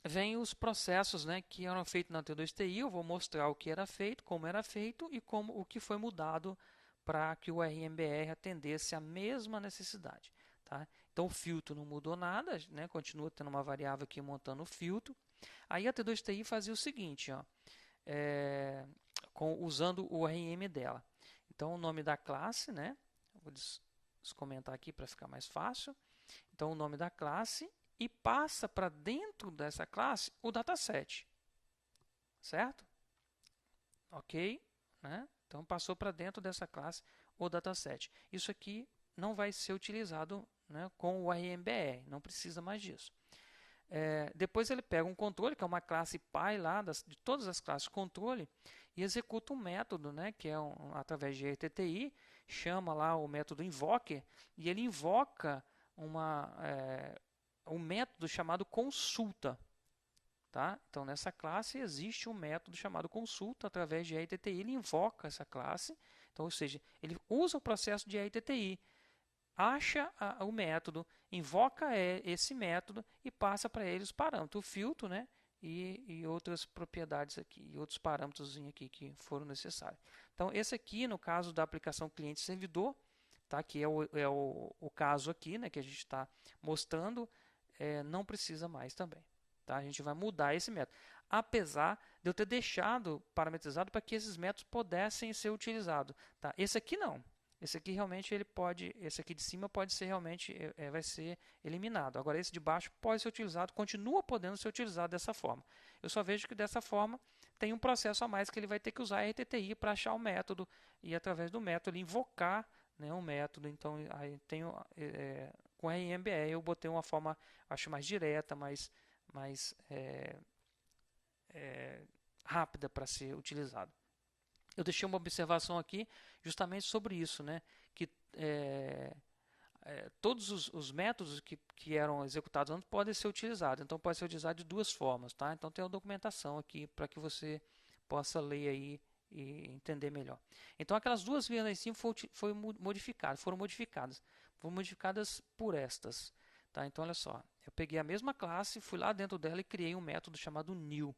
vem os processos, né, que eram feitos na T2TI. Eu vou mostrar o que era feito, como era feito e como o que foi mudado para que o RMBR atendesse a mesma necessidade. Tá? Então o filtro não mudou nada, né? Continua tendo uma variável aqui montando o filtro. Aí a T2TI fazia o seguinte, ó, usando o RM dela. Então o nome da classe, né? Vou descomentar aqui para ficar mais fácil. Então o nome da classe e passa para dentro dessa classe o dataset, certo? Ok, né? Então passou para dentro dessa classe o dataset. Isso aqui não vai ser utilizado, né, com o RMBR, não precisa mais disso. Depois ele pega um controle, que é uma classe pai lá de todas as classes de controle, e executa um método, né, que é através de RTTI, chama lá o método invoker, e ele invoca um método chamado consulta. Tá? Então nessa classe existe um método chamado consulta, através de RTTI ele invoca essa classe, então, ou seja, ele usa o processo de RTTI, acha o método, invoca esse método e passa para ele os parâmetros, o filtro, né, e outras propriedades aqui, e outros parâmetros aqui que foram necessários. Então esse aqui, no caso da aplicação cliente-servidor, tá, que é o caso aqui, né, que a gente está mostrando, não precisa mais também. Tá? A gente vai mudar esse método. Apesar de eu ter deixado parametrizado para que esses métodos pudessem ser utilizados. Tá? Esse aqui não. Esse aqui realmente ele pode, esse aqui de cima pode ser realmente, vai ser eliminado. Agora esse de baixo pode ser utilizado, continua podendo ser utilizado dessa forma. Eu só vejo que dessa forma tem um processo a mais que ele vai ter que usar a RTTI para achar o método e através do método ele invocar, né, um método. Então aí tem com RMBR eu botei uma forma, acho mais direta, mais rápida para ser utilizado. Eu deixei uma observação aqui justamente sobre isso, né? Que todos os métodos que eram executados antes podem ser utilizados. Então pode ser utilizado de duas formas, tá? Então tem uma documentação aqui para que você possa ler aí e entender melhor. Então aquelas duas linhas lá em cima foram modificadas por estas, tá? Então olha só, eu peguei a mesma classe, fui lá dentro dela e criei um método chamado new.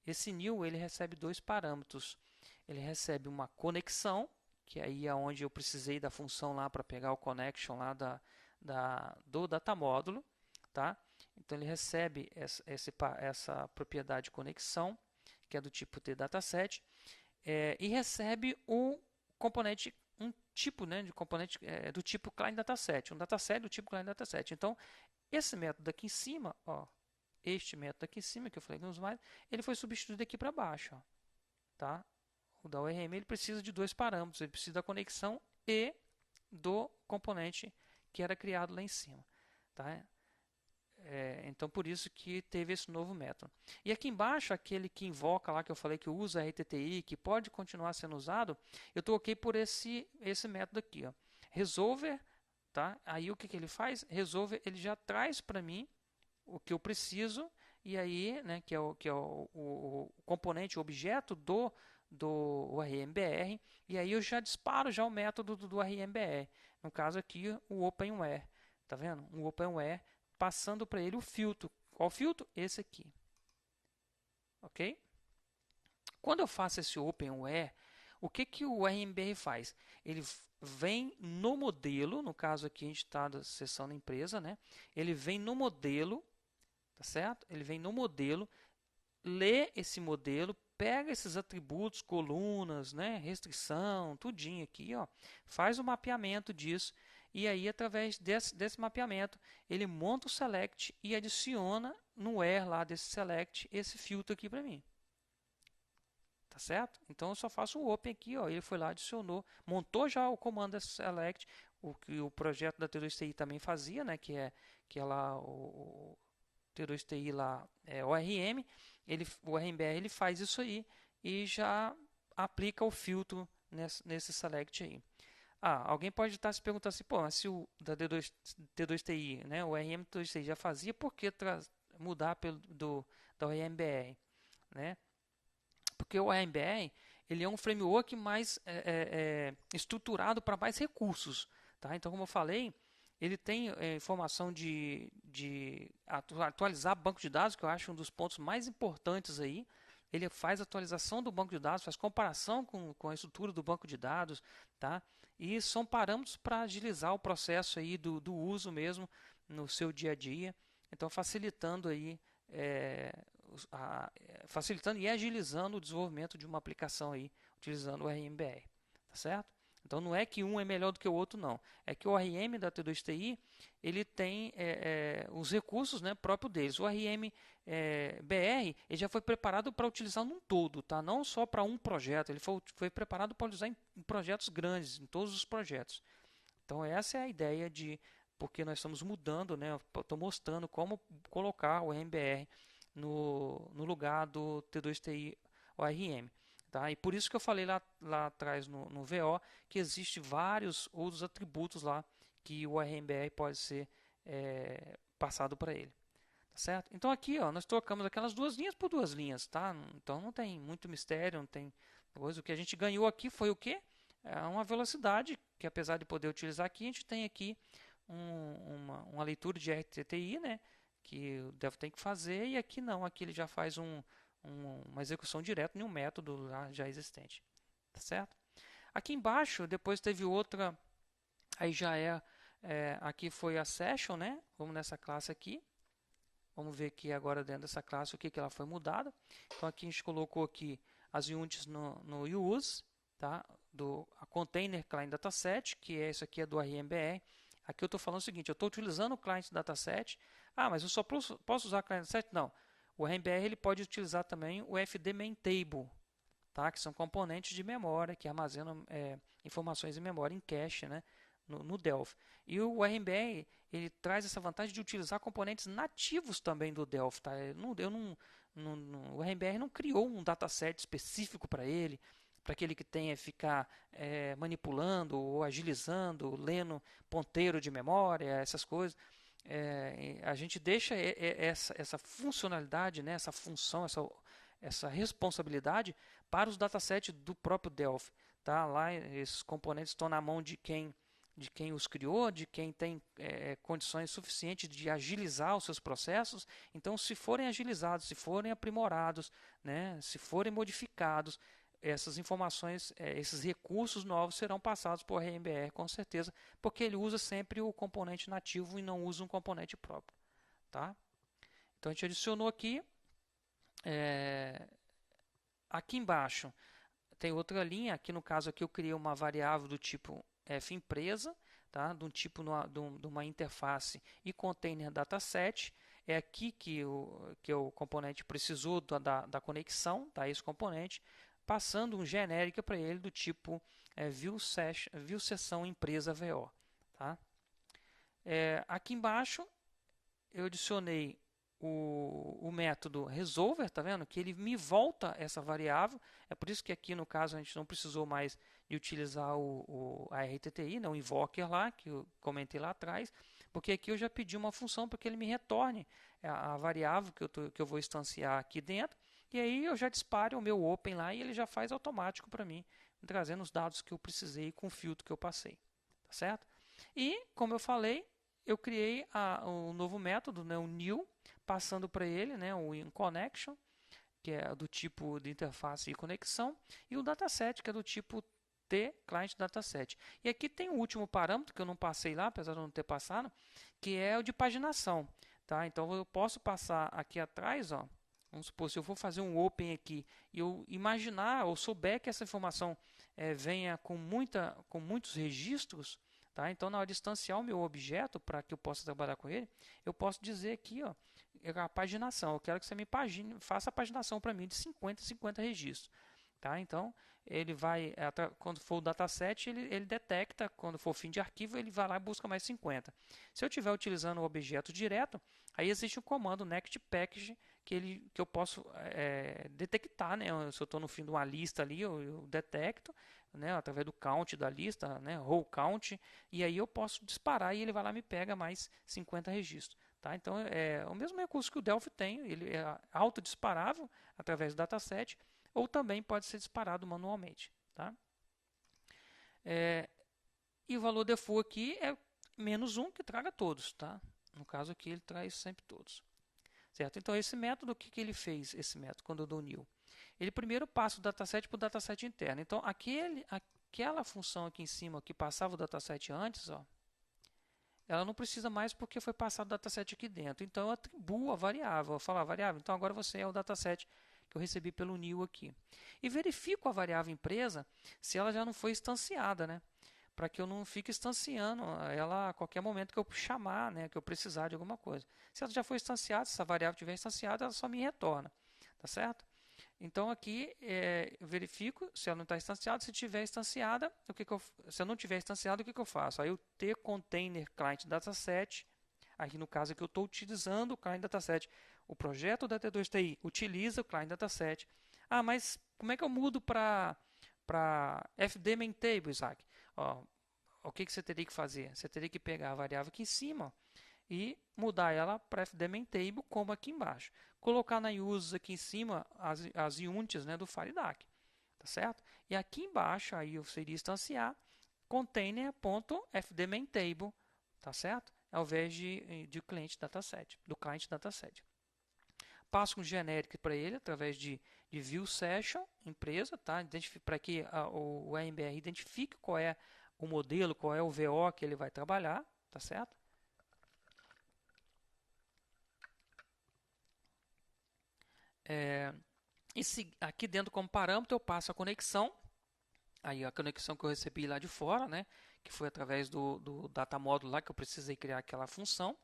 Esse new ele recebe dois parâmetros. Ele recebe uma conexão, que aí é onde eu precisei da função lá para pegar o connection lá do data módulo, tá? Então ele recebe essa propriedade conexão, que é do tipo tDataset, e recebe um componente, um tipo, né, de componente do tipo client dataset, um dataset do tipo client dataset. Então esse método aqui em cima, ó, este método aqui em cima que eu falei que não uso mais, ele foi substituído aqui para baixo, ó, tá? O da ORM ele precisa de dois parâmetros, ele precisa da conexão e do componente que era criado lá em cima, tá? Então por isso que teve esse novo método. E aqui embaixo, aquele que invoca lá que eu falei que usa RTTI, que pode continuar sendo usado, eu troquei por esse método aqui, ó. Resolver, tá? Aí o que ele faz? Resolver, ele já traz para mim o que eu preciso e aí, né, que é o componente, o objeto do RMBR, e aí eu já disparo já o método do RMBR. No caso aqui, o OpenWare, tá vendo? Um OpenWare passando para ele o filtro. Qual filtro? Esse aqui. Ok? Quando eu faço esse OpenWare, o que o RMBR faz? Ele vem no modelo, no caso aqui a gente está da seção da empresa, né? Ele vem no modelo, tá certo? Ele vem no modelo, lê esse modelo, pega esses atributos, colunas, né, restrição, tudinho aqui, ó, faz o mapeamento disso e aí através desse mapeamento ele monta o select e adiciona no where lá desse select esse filtro aqui para mim. Tá certo? Então eu só faço o open aqui, ó, ele foi lá, adicionou, montou já o comando select, o que o projeto da T2TI também fazia, né, que é lá o T2TI lá, ORM, o RMBR ele faz isso aí e já aplica o filtro nesse select aí. Alguém pode estar se perguntando assim, pô, mas se o da T2TI, né, o RM T2TI já fazia, por que mudar da RMBR, né? Porque o RMBR ele é um framework mais estruturado para mais recursos, tá? Então, como eu falei, ele tem informação de atualizar banco de dados, que eu acho um dos pontos mais importantes aí. Ele faz atualização do banco de dados, faz comparação com a estrutura do banco de dados, tá? E são parâmetros para agilizar o processo aí do uso mesmo no seu dia a dia. Então, facilitando aí facilitando e agilizando o desenvolvimento de uma aplicação aí utilizando o RMBR, tá certo? Então não é que um é melhor do que o outro, não. É que o ORM da T2TI ele tem os recursos, né, próprios deles. O ORM BR ele já foi preparado para utilizar num todo, tá? Não só para um projeto. Ele foi preparado para utilizar em projetos grandes, em todos os projetos. Então essa é a ideia de porque nós estamos mudando, né? Estou mostrando como colocar o RMBR no lugar do T2TI ORM. Tá? E por isso que eu falei lá atrás no VO que existe vários outros atributos lá que o RMBR pode ser passado para ele. Tá certo? Então aqui ó, nós trocamos aquelas duas linhas por duas linhas. Tá? Então não tem muito mistério, não tem coisa. O que a gente ganhou aqui foi o quê? Uma velocidade que apesar de poder utilizar aqui, a gente tem aqui uma leitura de RTTI, né? Que o Dev tem que fazer, e aqui não, aqui ele já faz uma execução direta em um método lá já existente, tá certo? Aqui embaixo, depois teve outra, aí já aqui foi a session, né? Vamos nessa classe aqui, vamos ver aqui agora dentro dessa classe o que ela foi mudada. Então aqui a gente colocou aqui as units no use, tá? A container client dataset, que isso aqui é do RMBR. Aqui eu estou falando o seguinte, eu estou utilizando o client dataset. Mas eu só posso usar o client dataset? Não. O RMBR ele pode utilizar também o FD main table, tá? Que são componentes de memória que armazenam informações em memória em cache, né? no Delphi. E o RMBR ele traz essa vantagem de utilizar componentes nativos também do Delphi. Tá? O RMBR não criou um dataset específico para ele, para aquele que tenha que ficar manipulando ou agilizando, lendo ponteiro de memória, essas coisas. A gente deixa essa funcionalidade, né, essa função, essa responsabilidade para os datasets do próprio Delphi. Tá? Lá esses componentes estão na mão de quem os criou, de quem tem condições suficientes de agilizar os seus processos. Então, se forem agilizados, se forem aprimorados, né, se forem modificados, essas informações, esses recursos novos serão passados por RMBR com certeza, porque ele usa sempre o componente nativo e não usa um componente próprio. Tá? Então, a gente adicionou aqui. Aqui embaixo tem outra linha. Aqui no caso aqui eu criei uma variável do tipo fEmpresa, tá? De um tipo de uma interface e container dataset. É aqui que o componente precisou da conexão, tá? Esse componente, passando um genérica para ele do tipo view sessão empresa VO. Tá? Aqui embaixo eu adicionei o método resolver, tá vendo? Que ele me volta essa variável. É por isso que aqui no caso a gente não precisou mais de utilizar a RTTI, né? O invoker lá, que eu comentei lá atrás, porque aqui eu já pedi uma função para que ele me retorne a variável que eu vou instanciar aqui dentro, e aí eu já disparo o meu open lá e ele já faz automático para mim, trazendo os dados que eu precisei com o filtro que eu passei, tá certo? E, como eu falei, eu criei o novo método, né, o new, passando para ele, né, o inConnection, que é do tipo de interface e conexão, e o dataset, que é do tipo T, client dataset. E aqui tem o último parâmetro, que eu não passei lá, apesar de eu não ter passado, que é o de paginação. Tá? Então eu posso passar aqui atrás, ó, vamos supor, se eu for fazer um open aqui, e eu imaginar ou souber que essa informação venha com muitos registros, tá? Então na hora de instanciar o meu objeto, para que eu possa trabalhar com ele, eu posso dizer aqui, ó, a paginação. Eu quero que você me faça a paginação para mim de 50 registros. Tá? Então, ele vai, quando for o dataset, ele detecta, quando for fim de arquivo, ele vai lá e busca mais 50. Se eu estiver utilizando o objeto direto, aí existe um comando next package que eu posso detectar, né? Se eu estou no fim de uma lista ali, eu detecto, né? Através do count da lista, né? Row count, e aí eu posso disparar e ele vai lá e me pega mais 50 registros. Tá? Então, é o mesmo recurso que o Delphi tem, ele é autodisparável através do dataset, ou também pode ser disparado manualmente. Tá? E o valor default aqui é -1, que traga todos. Tá? No caso aqui, ele traz sempre todos. Certo? Então, esse método, o que ele fez, esse método, quando eu dou new? Ele primeiro passa o dataset para o dataset interno. Então, aquela função aqui em cima que passava o dataset antes, ó, ela não precisa mais porque foi passado o dataset aqui dentro. Então eu atribuo a variável. Eu falo a variável, então agora você é o dataset que eu recebi pelo new aqui. E verifico a variável empresa se ela já não foi instanciada, né? Para que eu não fique instanciando ela a qualquer momento que eu chamar, né? Que eu precisar de alguma coisa. Se ela já foi instanciada, se essa variável estiver instanciada, ela só me retorna. Tá certo? Então aqui eu verifico se ela não está instanciada. Se tiver instanciada, se eu não tiver instanciado, o que eu faço? Aí o tContainer client dataset, aqui no caso que eu estou utilizando o client dataset. O projeto da T2TI utiliza o client dataset. Ah, mas como é que eu mudo para FD main table, Isaac? Ó, o que você teria que fazer? Você teria que pegar a variável aqui em cima e mudar ela para FD main table, como aqui embaixo. Colocar na uses aqui em cima as units, né, do FireDAC, tá certo? E aqui embaixo aí eu seria instanciar container.fdMainTable, tá certo? Ao invés de cliente dataset, do client dataset. Passo um genérico para ele através de view session empresa, tá? Para que o RMBR identifique qual é o modelo, qual é o VO que ele vai trabalhar, tá certo? Aqui dentro como parâmetro eu passo a conexão, aí a conexão que eu recebi lá de fora, né, que foi através do data módulo lá que eu precisei criar aquela função.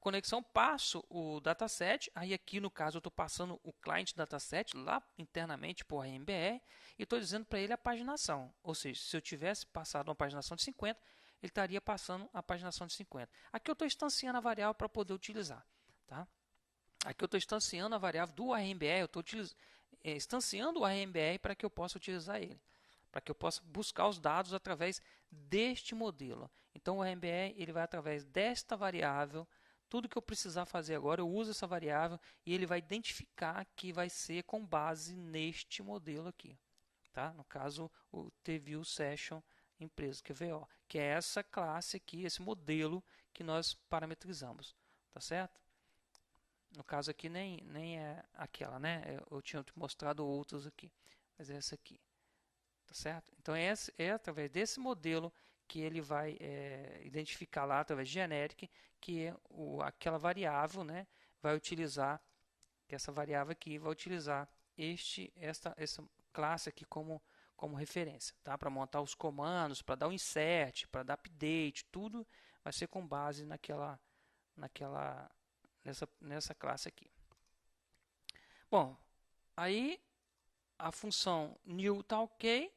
conexão, passo o dataset, aí aqui no caso eu estou passando o client dataset lá internamente por RMBR e estou dizendo para ele a paginação, ou seja, se eu tivesse passado uma paginação de 50, ele estaria passando a paginação de 50. Aqui eu estou instanciando a variável para poder utilizar. Tá? Aqui eu estou instanciando a variável do RMBR, eu estou instanciando o RMBR para que eu possa utilizar ele, para que eu possa buscar os dados através deste modelo. Então o RMBR ele vai através desta variável, tudo que eu precisar fazer agora eu uso essa variável e ele vai identificar que vai ser com base neste modelo aqui. Tá? No caso o TView Session Empresa, QVO, que é essa classe aqui, esse modelo que nós parametrizamos. Tá certo? No caso aqui nem é aquela, né? Eu tinha mostrado outros aqui, mas é essa aqui. Tá certo? Então é através desse modelo que ele vai identificar lá através de generic que aquela variável, né, vai utilizar, que essa variável aqui vai utilizar essa classe aqui como referência, tá? Para montar os comandos, para dar o insert, para dar update, tudo vai ser com base nessa classe aqui. Bom, aí a função new tá ok.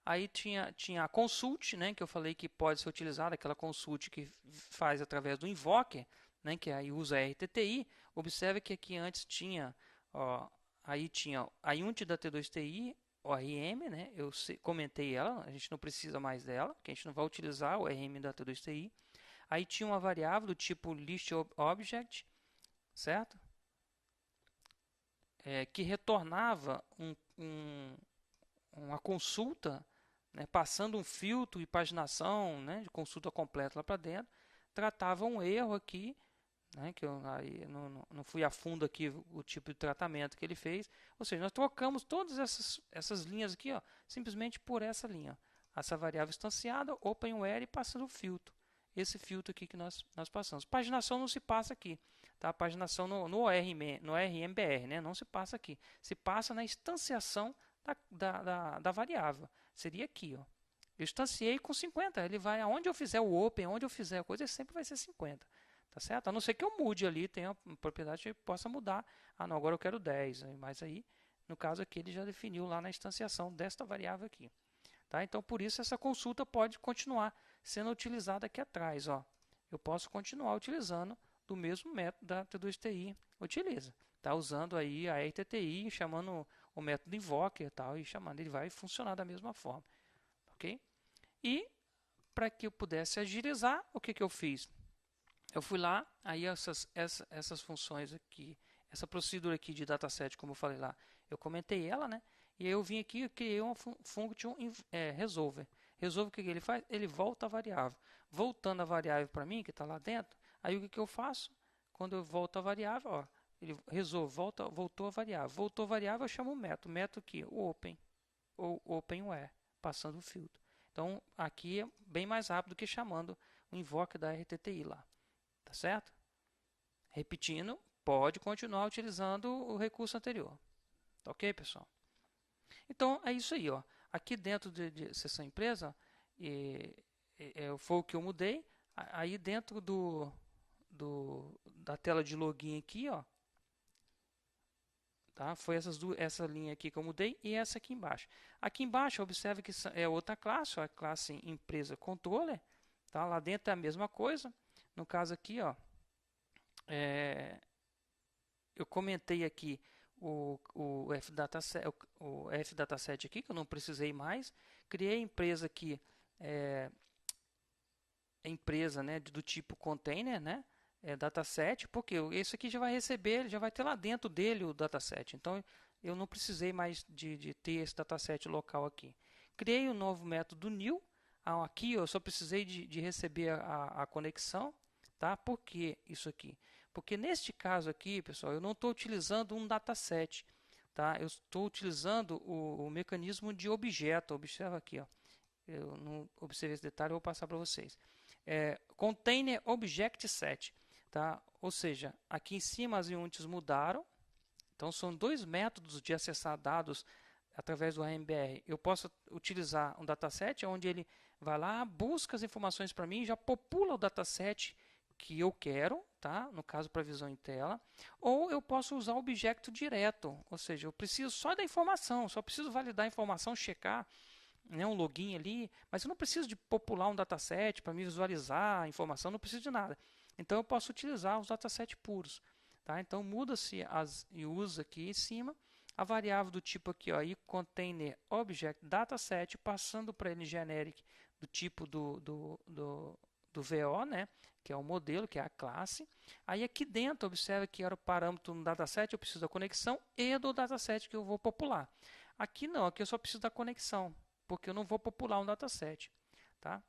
Aí tinha a consult, né, que eu falei que pode ser utilizada, aquela consult que faz através do invoker, né, que aí usa RTTI. Observe que aqui antes tinha, ó, aí tinha a Unity da T2TI, ORM, né, eu comentei ela, a gente não precisa mais dela, porque a gente não vai utilizar o ORM da T2TI. Aí tinha uma variável do tipo listObject, certo? Que retornava uma consulta, né, passando um filtro e paginação, né, de consulta completa lá para dentro, tratava um erro aqui, né, que eu aí não fui a fundo aqui o tipo de tratamento que ele fez, ou seja, nós trocamos todas essas linhas aqui, ó, simplesmente por essa linha, essa variável instanciada, openWhere e passando o filtro, esse filtro aqui que nós passamos. Paginação não se passa aqui, tá? A paginação no RMBR, né, não se passa aqui, se passa na instanciação da variável. Seria aqui, ó. Eu instanciei com 50. Ele vai aonde eu fizer o open, onde eu fizer a coisa, ele sempre vai ser 50. Tá certo? A não ser que eu mude ali, tenha a propriedade que possa mudar. Ah, não, agora eu quero 10. Mas aí, no caso aqui, ele já definiu lá na instanciação desta variável aqui. Tá? Então, por isso, essa consulta pode continuar sendo utilizada aqui atrás. Ó. Eu posso continuar utilizando do mesmo método da T2TI utiliza. Tá usando aí a RTTI, chamando o método invoker e tal, e chamando, ele vai funcionar da mesma forma. Ok? E para que eu pudesse agilizar, o que eu fiz? Eu fui lá, aí essas funções aqui, essa procedura aqui de dataset, como eu falei lá, eu comentei ela, né? E aí eu vim aqui e criei uma function resolver. Resolver, o que ele faz? Ele volta a variável. Voltando a variável para mim, que está lá dentro, aí o que eu faço? Quando eu volto a variável, ó, ele resolve, voltou a variável. Voltou a variável, eu chamo o método. O método aqui, o open, ou openWhere, passando o filtro. Então, aqui é bem mais rápido do que chamando o invoke da RTTI lá. Tá certo? Repetindo, pode continuar utilizando o recurso anterior. Tá ok, pessoal? Então, é isso aí. Ó. Aqui dentro de seção empresa, foi o que eu mudei. Aí dentro da tela de login aqui, ó, tá? Foi essa linha aqui que eu mudei e essa aqui embaixo. Aqui embaixo, observe que é outra classe, ó, a classe empresa controller. Tá? Lá dentro é a mesma coisa. No caso aqui, ó, eu comentei aqui o F-Dataset aqui, que eu não precisei mais. Criei a empresa aqui, empresa, né, do tipo container, né? Dataset, porque esse aqui já vai receber, já vai ter lá dentro dele o dataset. Então, eu não precisei mais de ter esse dataset local aqui. Criei um novo método new. Aqui eu só precisei de receber a conexão. Tá? Por que isso aqui? Porque neste caso aqui, pessoal, eu não estou utilizando um dataset. Tá? Eu estou utilizando o mecanismo de objeto. Observa aqui. Ó. Eu não observei esse detalhe, eu vou passar para vocês. Container Object Set. Tá? Ou seja, aqui em cima as units mudaram. Então são dois métodos de acessar dados através do RMBR. Eu posso utilizar um dataset onde ele vai lá, busca as informações para mim, já popula o dataset que eu quero, tá? No caso para visão em tela, ou eu posso usar o objeto direto, ou seja, eu preciso só da informação, só preciso validar a informação, checar, né, um login ali, mas eu não preciso de popular um dataset para me visualizar a informação, não preciso de nada. Então eu posso utilizar os datasets puros, tá? Então muda-se as usa aqui em cima a variável do tipo aqui, ó, container object dataset, passando para ele generic do tipo do VO, né, que é o modelo, que é a classe. Aí aqui dentro, observa que era o parâmetro no dataset, eu preciso da conexão e do dataset que eu vou popular. Aqui não, aqui eu só preciso da conexão, porque eu não vou popular um dataset, tá?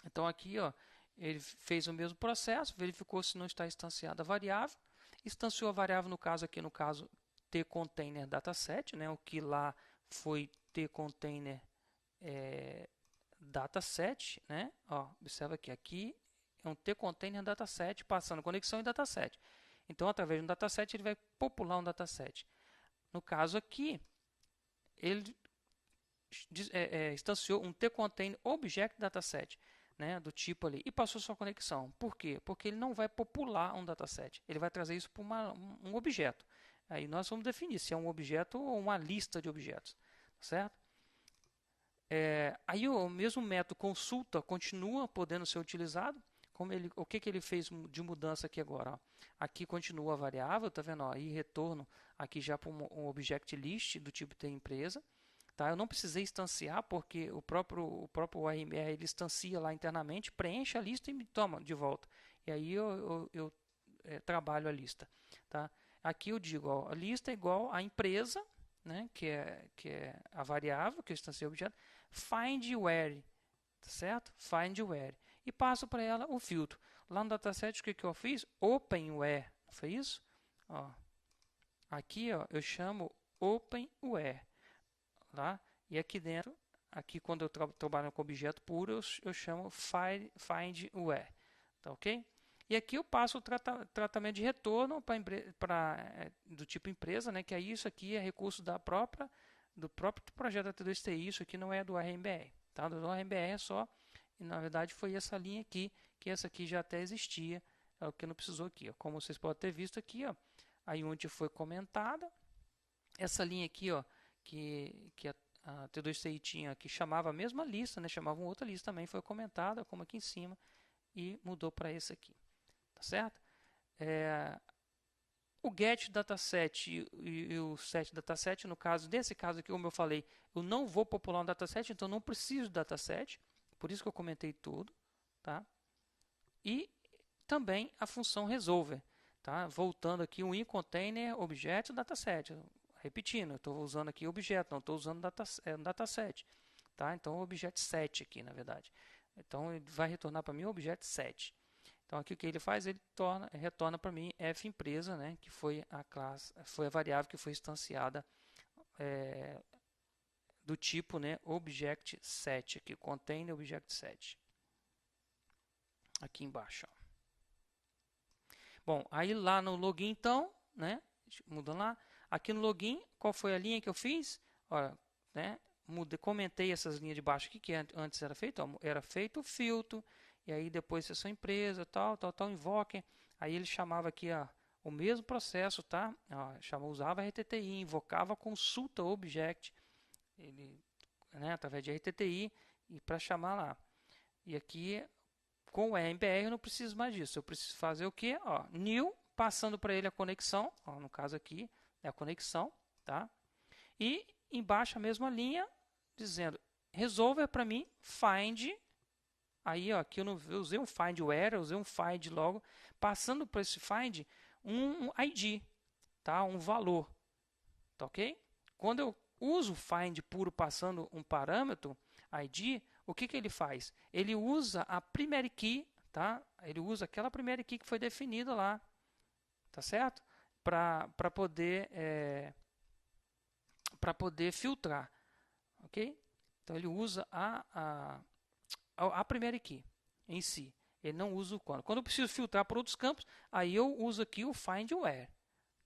Então aqui, ó, ele fez o mesmo processo, verificou se não está instanciada a variável, instanciou a variável no caso aqui, no caso tContainer dataset, né? O que lá foi tContainer dataset, né? Ó, observa aqui é um tContainer dataset passando conexão em dataset. Então, através de um dataset, ele vai popular um dataset. No caso aqui, ele instanciou um tContainer object dataset, né, do tipo ali, e passou sua conexão. Por quê? Porque ele não vai popular um dataset, ele vai trazer isso para um objeto. Aí nós vamos definir se é um objeto ou uma lista de objetos, certo? Aí o mesmo método consulta continua podendo ser utilizado. O que ele fez de mudança aqui agora? Ó. Aqui continua a variável, tá vendo? Ó, aí retorno aqui já para um object list do tipo de empresa. Tá? Eu não precisei instanciar porque o próprio ORMR ele instancia lá internamente, preenche a lista e me toma de volta. E aí eu trabalho a lista. Tá? Aqui eu digo, ó, a lista é igual à empresa, né, que é a variável que eu instanciei o objeto, find where, tá certo? Find where. E passo para ela o filtro. Lá no dataset, o que eu fiz? Open where. Não foi isso? Ó. Aqui ó, eu chamo open where. Tá? E aqui dentro, aqui quando eu trabalho com objeto puro, eu chamo find where. Tá ok? E aqui eu passo o tratamento de retorno do tipo empresa, né? Que aí isso aqui é recurso do próprio projeto T2TI, isso aqui não é do RMBR. Tá? Do RMBR é só, e na verdade foi essa linha aqui, que essa aqui já até existia, é o que não precisou aqui. Ó. Como vocês podem ter visto aqui, ó, a Unity foi comentada. Essa linha aqui, ó, que a T2TI tinha, que chamava a mesma lista, né? Chamava uma outra lista também, foi comentada, como aqui em cima, e mudou para esse aqui. Tá certo? O get dataset e o set dataset, nesse caso aqui, como eu falei, eu não vou popular um dataset, então não preciso de dataset, por isso que eu comentei tudo, tá? E também a função resolver, tá? Voltando aqui o inContainer objeto dataset, repetindo, eu estou usando aqui objeto, não estou usando dataset, tá? Então o objeto set aqui, na verdade. Então ele vai retornar para mim o objeto set. Então aqui o que ele faz? Ele retorna para mim f empresa, né, que foi a classe, foi a variável que foi instanciada do tipo, né, object set aqui, container object set. Aqui embaixo. Ó. Bom, aí lá no login então, né, mudando lá, aqui no login, qual foi a linha que eu fiz? Olha, né, comentei essas linhas de baixo aqui que antes era feito, ó, era feito o filtro. E aí depois sessão empresa, tal, invoque. Aí ele chamava aqui o mesmo processo, tá? Usava RTTI, invocava consulta object, ele, né, através de RTTI e para chamar lá. E aqui com o RMBR eu não preciso mais disso. Eu preciso fazer o que? New, passando para ele a conexão, no caso aqui é a conexão, tá? E embaixo a mesma linha dizendo resolver para mim find. Aí, ó, aqui eu usei um find where, eu usei um find logo, passando para esse find um ID, tá? Um valor, tá ok? Quando eu uso o find puro passando um parâmetro ID, o que ele faz? Ele usa a primary key, tá? Ele usa aquela primary key que foi definida lá, tá certo? Para poder filtrar, ok? Então ele usa a primeira key em si. Ele não usa o quando. Quando eu preciso filtrar por outros campos, aí eu uso aqui o find where,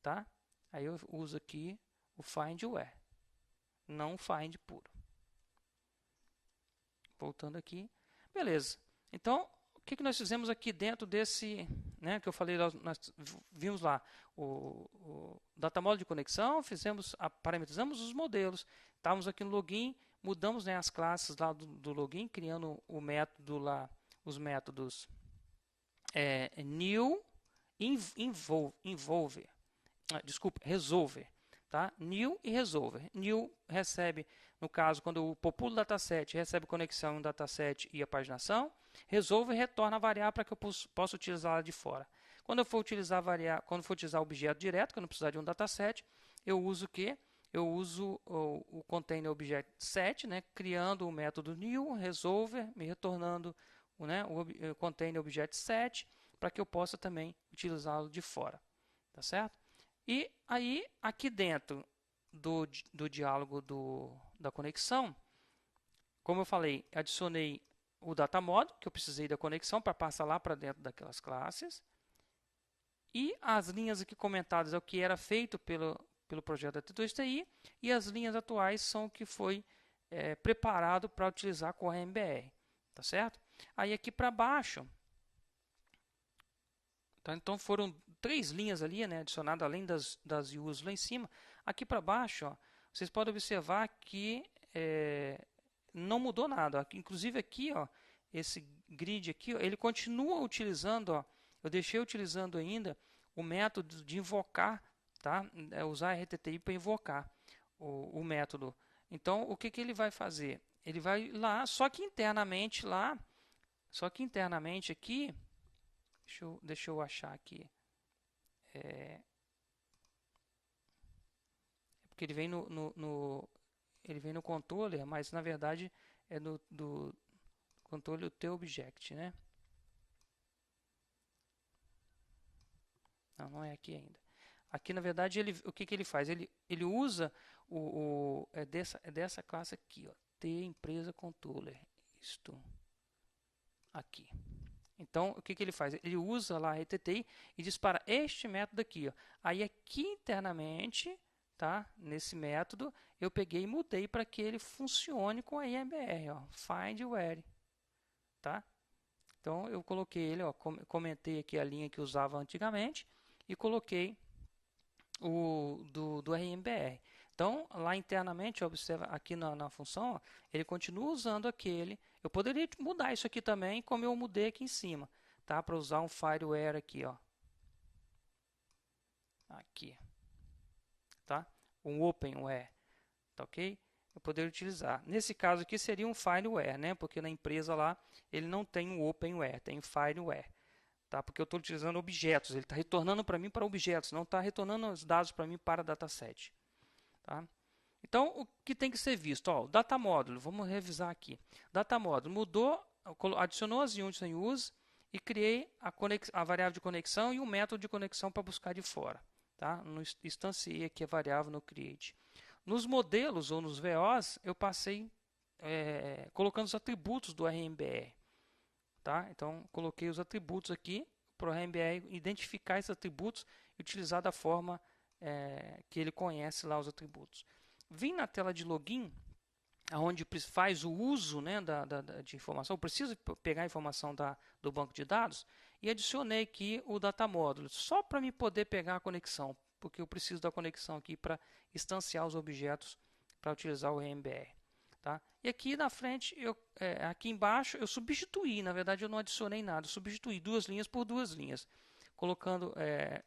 tá? Aí eu uso aqui o find where, não o find puro. Voltando aqui, beleza. Então, o que nós fizemos aqui dentro né, que eu falei, nós vimos lá o data model de conexão, parametrizamos os modelos, estávamos aqui no login, mudamos, né, as classes lá do login, criando o método lá, os métodos new, resolver, tá? New e resolver. New recebe, no caso, quando eu populo o dataset, recebe conexão em um dataset e a paginação. Resolver retorna a variável para que eu possa utilizá-la de fora. Quando eu for utilizar quando for utilizar objeto direto, que eu não precisar de um dataset, eu uso o quê? Eu uso o container object set, né, criando o método new, resolver, me retornando, né, o container object set, para que eu possa também utilizá-lo de fora. Tá certo? E aí, aqui dentro do diálogo da conexão, como eu falei, adicionei o data model, que eu precisei da conexão para passar lá para dentro daquelas classes. E as linhas aqui comentadas é o que era feito pelo projeto da T2TI, e as linhas atuais são o que foi preparado para utilizar com a RMBR. Tá certo? Aí aqui para baixo, tá? Então foram 3 linhas ali, né, adicionadas além das Us lá em cima. Aqui para baixo, ó, vocês podem observar que não mudou nada. Inclusive aqui, ó, esse grid aqui, ó, ele continua utilizando, ó, eu deixei utilizando ainda o método de invocar, tá? Usar RTTI para invocar o método. Então, o que ele vai fazer? Ele vai lá, só que internamente aqui, deixa eu achar aqui. Porque ele vem ele vem no controller, mas na verdade é do controle do teu object, né? Não é aqui ainda. Aqui na verdade o que ele faz? Ele usa dessa classe aqui, ó, T empresa controller, isto aqui. Então, o que ele faz? Ele usa lá a RTTI e dispara este método aqui. Ó. Aí, aqui internamente, tá? Nesse método, eu peguei e mudei para que ele funcione com a IMBR. Ó. Find where. Tá? Então, eu coloquei ele, ó, comentei aqui a linha que usava antigamente e coloquei o do RMBR. Então, lá internamente, observa aqui na função, ó, ele continua usando aquele. Eu poderia mudar isso aqui também, como eu mudei aqui em cima, tá? Para usar um fireware aqui, ó. Aqui, tá? Um openware, tá ok? Eu poderia utilizar. Nesse caso aqui seria um fireware, né? Porque na empresa lá ele não tem um openware, tem um fireware. Tá? Porque eu estou utilizando objetos, ele está retornando para mim para objetos, não está retornando os dados para mim para dataset. Tá? Então, o que tem que ser visto? Ó, o data módulo, vamos revisar aqui. Data módulo mudou, adicionou as units em use e criei a variável de conexão e o método de conexão para buscar de fora. Tá? No instanciei aqui a variável no create. Nos modelos ou nos VOs, eu passei colocando os atributos do RMBR. Tá? Então, coloquei os atributos aqui para o RMBR identificar esses atributos e utilizar da forma que ele conhece lá os atributos. Vim na tela de login, onde faz o uso, né, de informação. Eu preciso pegar a informação do banco de dados e adicionei aqui o data módulo, só para me poder pegar a conexão, porque eu preciso da conexão aqui para instanciar os objetos para utilizar o RMBR. Tá? E aqui na frente, aqui embaixo, eu substituí, na verdade eu não adicionei nada, eu substituí 2 linhas por 2 linhas, colocando,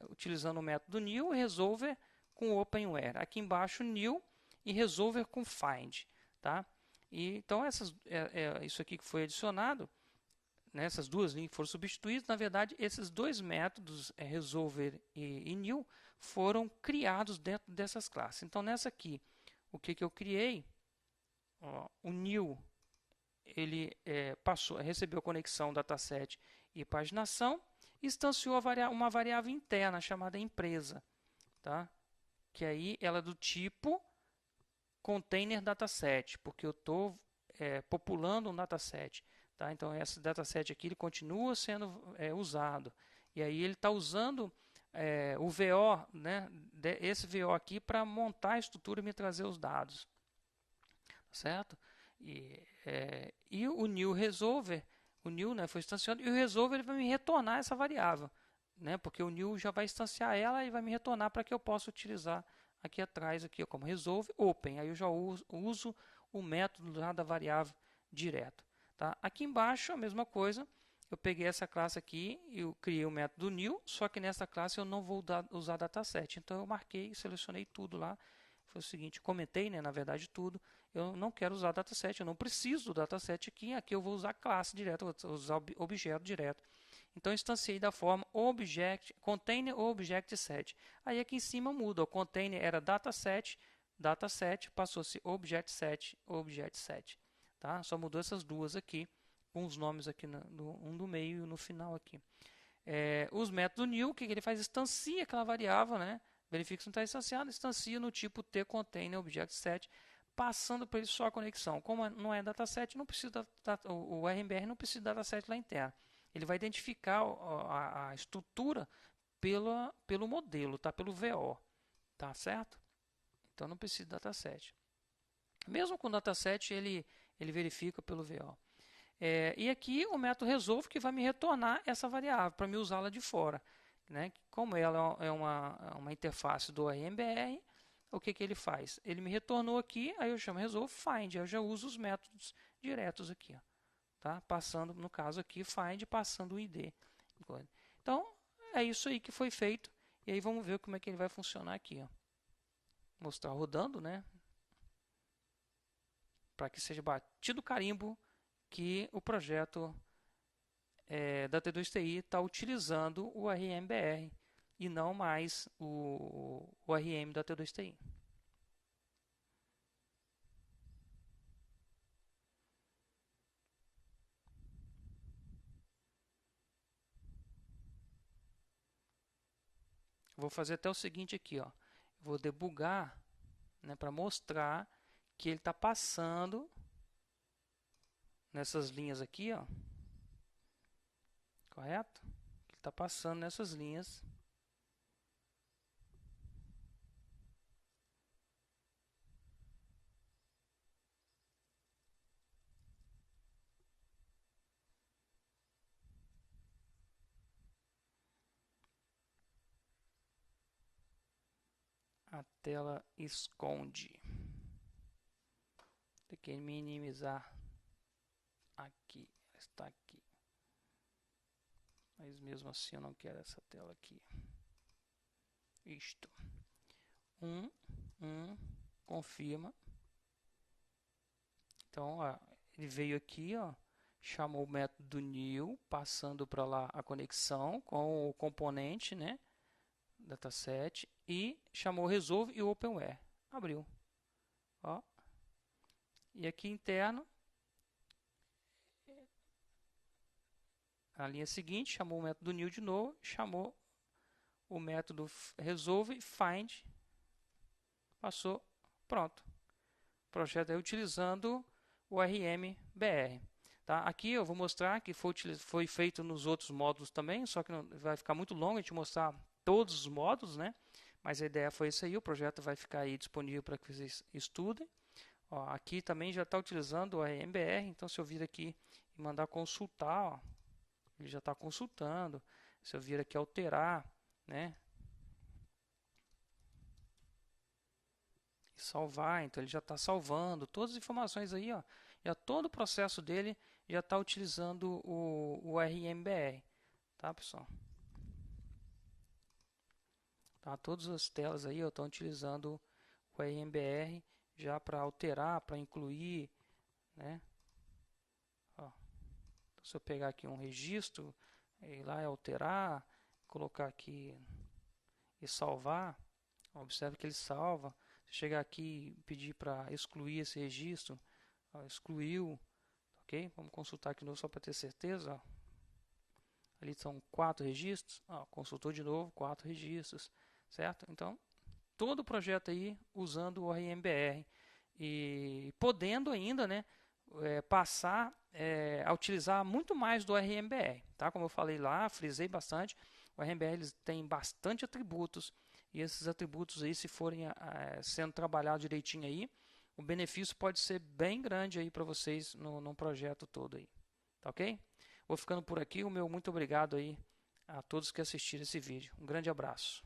utilizando o método new e resolver com openware. Aqui embaixo, new e resolver com find. Tá? E, então, isso aqui que foi adicionado, né, essas 2 linhas foram substituídas, na verdade, esses 2 métodos, resolver e new, foram criados dentro dessas classes. Então, nessa aqui, o que eu criei? Ó, o new ele recebeu conexão dataset e paginação, instanciou uma variável interna chamada empresa, tá? Que aí ela é do tipo container dataset, porque eu estou populando um dataset, tá? Então esse dataset aqui ele continua sendo usado e aí ele está usando o VO, né? Esse VO aqui para montar a estrutura e me trazer os dados. Certo? E o new resolver, o new, né, foi instanciado, e o resolver ele vai me retornar essa variável. né? Porque o new já vai instanciar ela e vai me retornar para que eu possa utilizar aqui atrás, aqui, ó, como resolve open. Aí eu já uso o método lá da variável direto. Tá? Aqui embaixo a mesma coisa. Eu peguei essa classe aqui e eu criei o método new, só que nessa classe eu não vou usar dataset. Então eu marquei, selecionei tudo lá. Foi o seguinte, comentei, né, na verdade tudo. Eu não quero usar dataset, eu não preciso do dataset aqui. Aqui eu vou usar classe direto, vou usar objeto direto. Então instanciei da forma object, container object set. Aí aqui em cima muda, o container era dataset, dataset passou a ser object set, tá? Só mudou essas duas aqui, com os nomes aqui um do meio e no final aqui. Os métodos new, o que ele faz? Instancia aquela variável, né? Verifica se não está instanciado, instancia no tipo t container object set, passando por ele só a conexão. Como não é dataset, não precisa o RMBR não precisa de dataset lá interno. Ele vai identificar a estrutura pelo modelo, tá? Pelo VO, tá certo? Então não precisa de dataset. Mesmo com dataset, ele verifica pelo VO. E aqui o método resolve que vai me retornar essa variável para me usá-la de fora. Né? Como ela é uma interface do RMBR, o que ele faz? Ele me retornou aqui, aí eu chamo resolve find, eu já uso os métodos diretos aqui. Ó, tá? Passando, no caso aqui, find, passando o ID. Então, é isso aí que foi feito. E aí vamos ver como é que ele vai funcionar aqui. Ó. Mostrar rodando, né? Para que seja batido o carimbo que o projeto da T2TI está utilizando o RMBR e não mais o RM da T2TI. Vou fazer até o seguinte aqui, ó. Vou debugar, né, para mostrar que ele está passando nessas linhas aqui, ó. Correto? Ele está passando nessas linhas. A tela esconde. Tem que minimizar aqui. Está aqui. Mas mesmo assim eu não quero essa tela aqui. Isto. Confirma. Então, ó, ele veio aqui, ó, chamou o método new, passando para lá a conexão com o componente, né, dataset, e chamou resolve e openware. Abriu. Ó. E aqui interno, a linha seguinte, chamou o método new de novo, chamou o método resolve, find, passou, pronto. O projeto é utilizando o RMBR. Tá? Aqui eu vou mostrar que foi feito nos outros módulos também, só que não, vai ficar muito longo a gente mostrar todos os módulos, né? Mas a ideia foi isso aí, o projeto vai ficar aí disponível para que vocês estudem. Ó, aqui também já está utilizando o RMBR, então se eu vir aqui e mandar consultar, ó, ele já está consultando. Se eu vir aqui alterar, né? E salvar, então ele já está salvando todas as informações aí, ó. Já todo o processo dele já está utilizando o RMBR, tá, pessoal? Tá, todas as telas aí estão utilizando o RMBR já para alterar, para incluir, né? Ó, então, se eu pegar aqui um registro, ir lá e alterar, colocar aqui e salvar, observe que ele salva. Se chegar aqui e pedir para excluir esse registro, ó, excluiu, ok? Vamos consultar aqui de novo só para ter certeza. Ó. Ali são 4 registros, ó, consultou de novo 4 registros, certo? Então, todo o projeto aí usando o RMBR e podendo ainda, né, passar a utilizar muito mais do RMBR, tá? Como eu falei lá, frisei bastante, o RMBR tem bastante atributos e esses atributos aí, se forem sendo trabalhados direitinho aí, o benefício pode ser bem grande aí para vocês no projeto todo aí, tá ok? Vou ficando por aqui, o meu muito obrigado aí a todos que assistiram esse vídeo. Um grande abraço.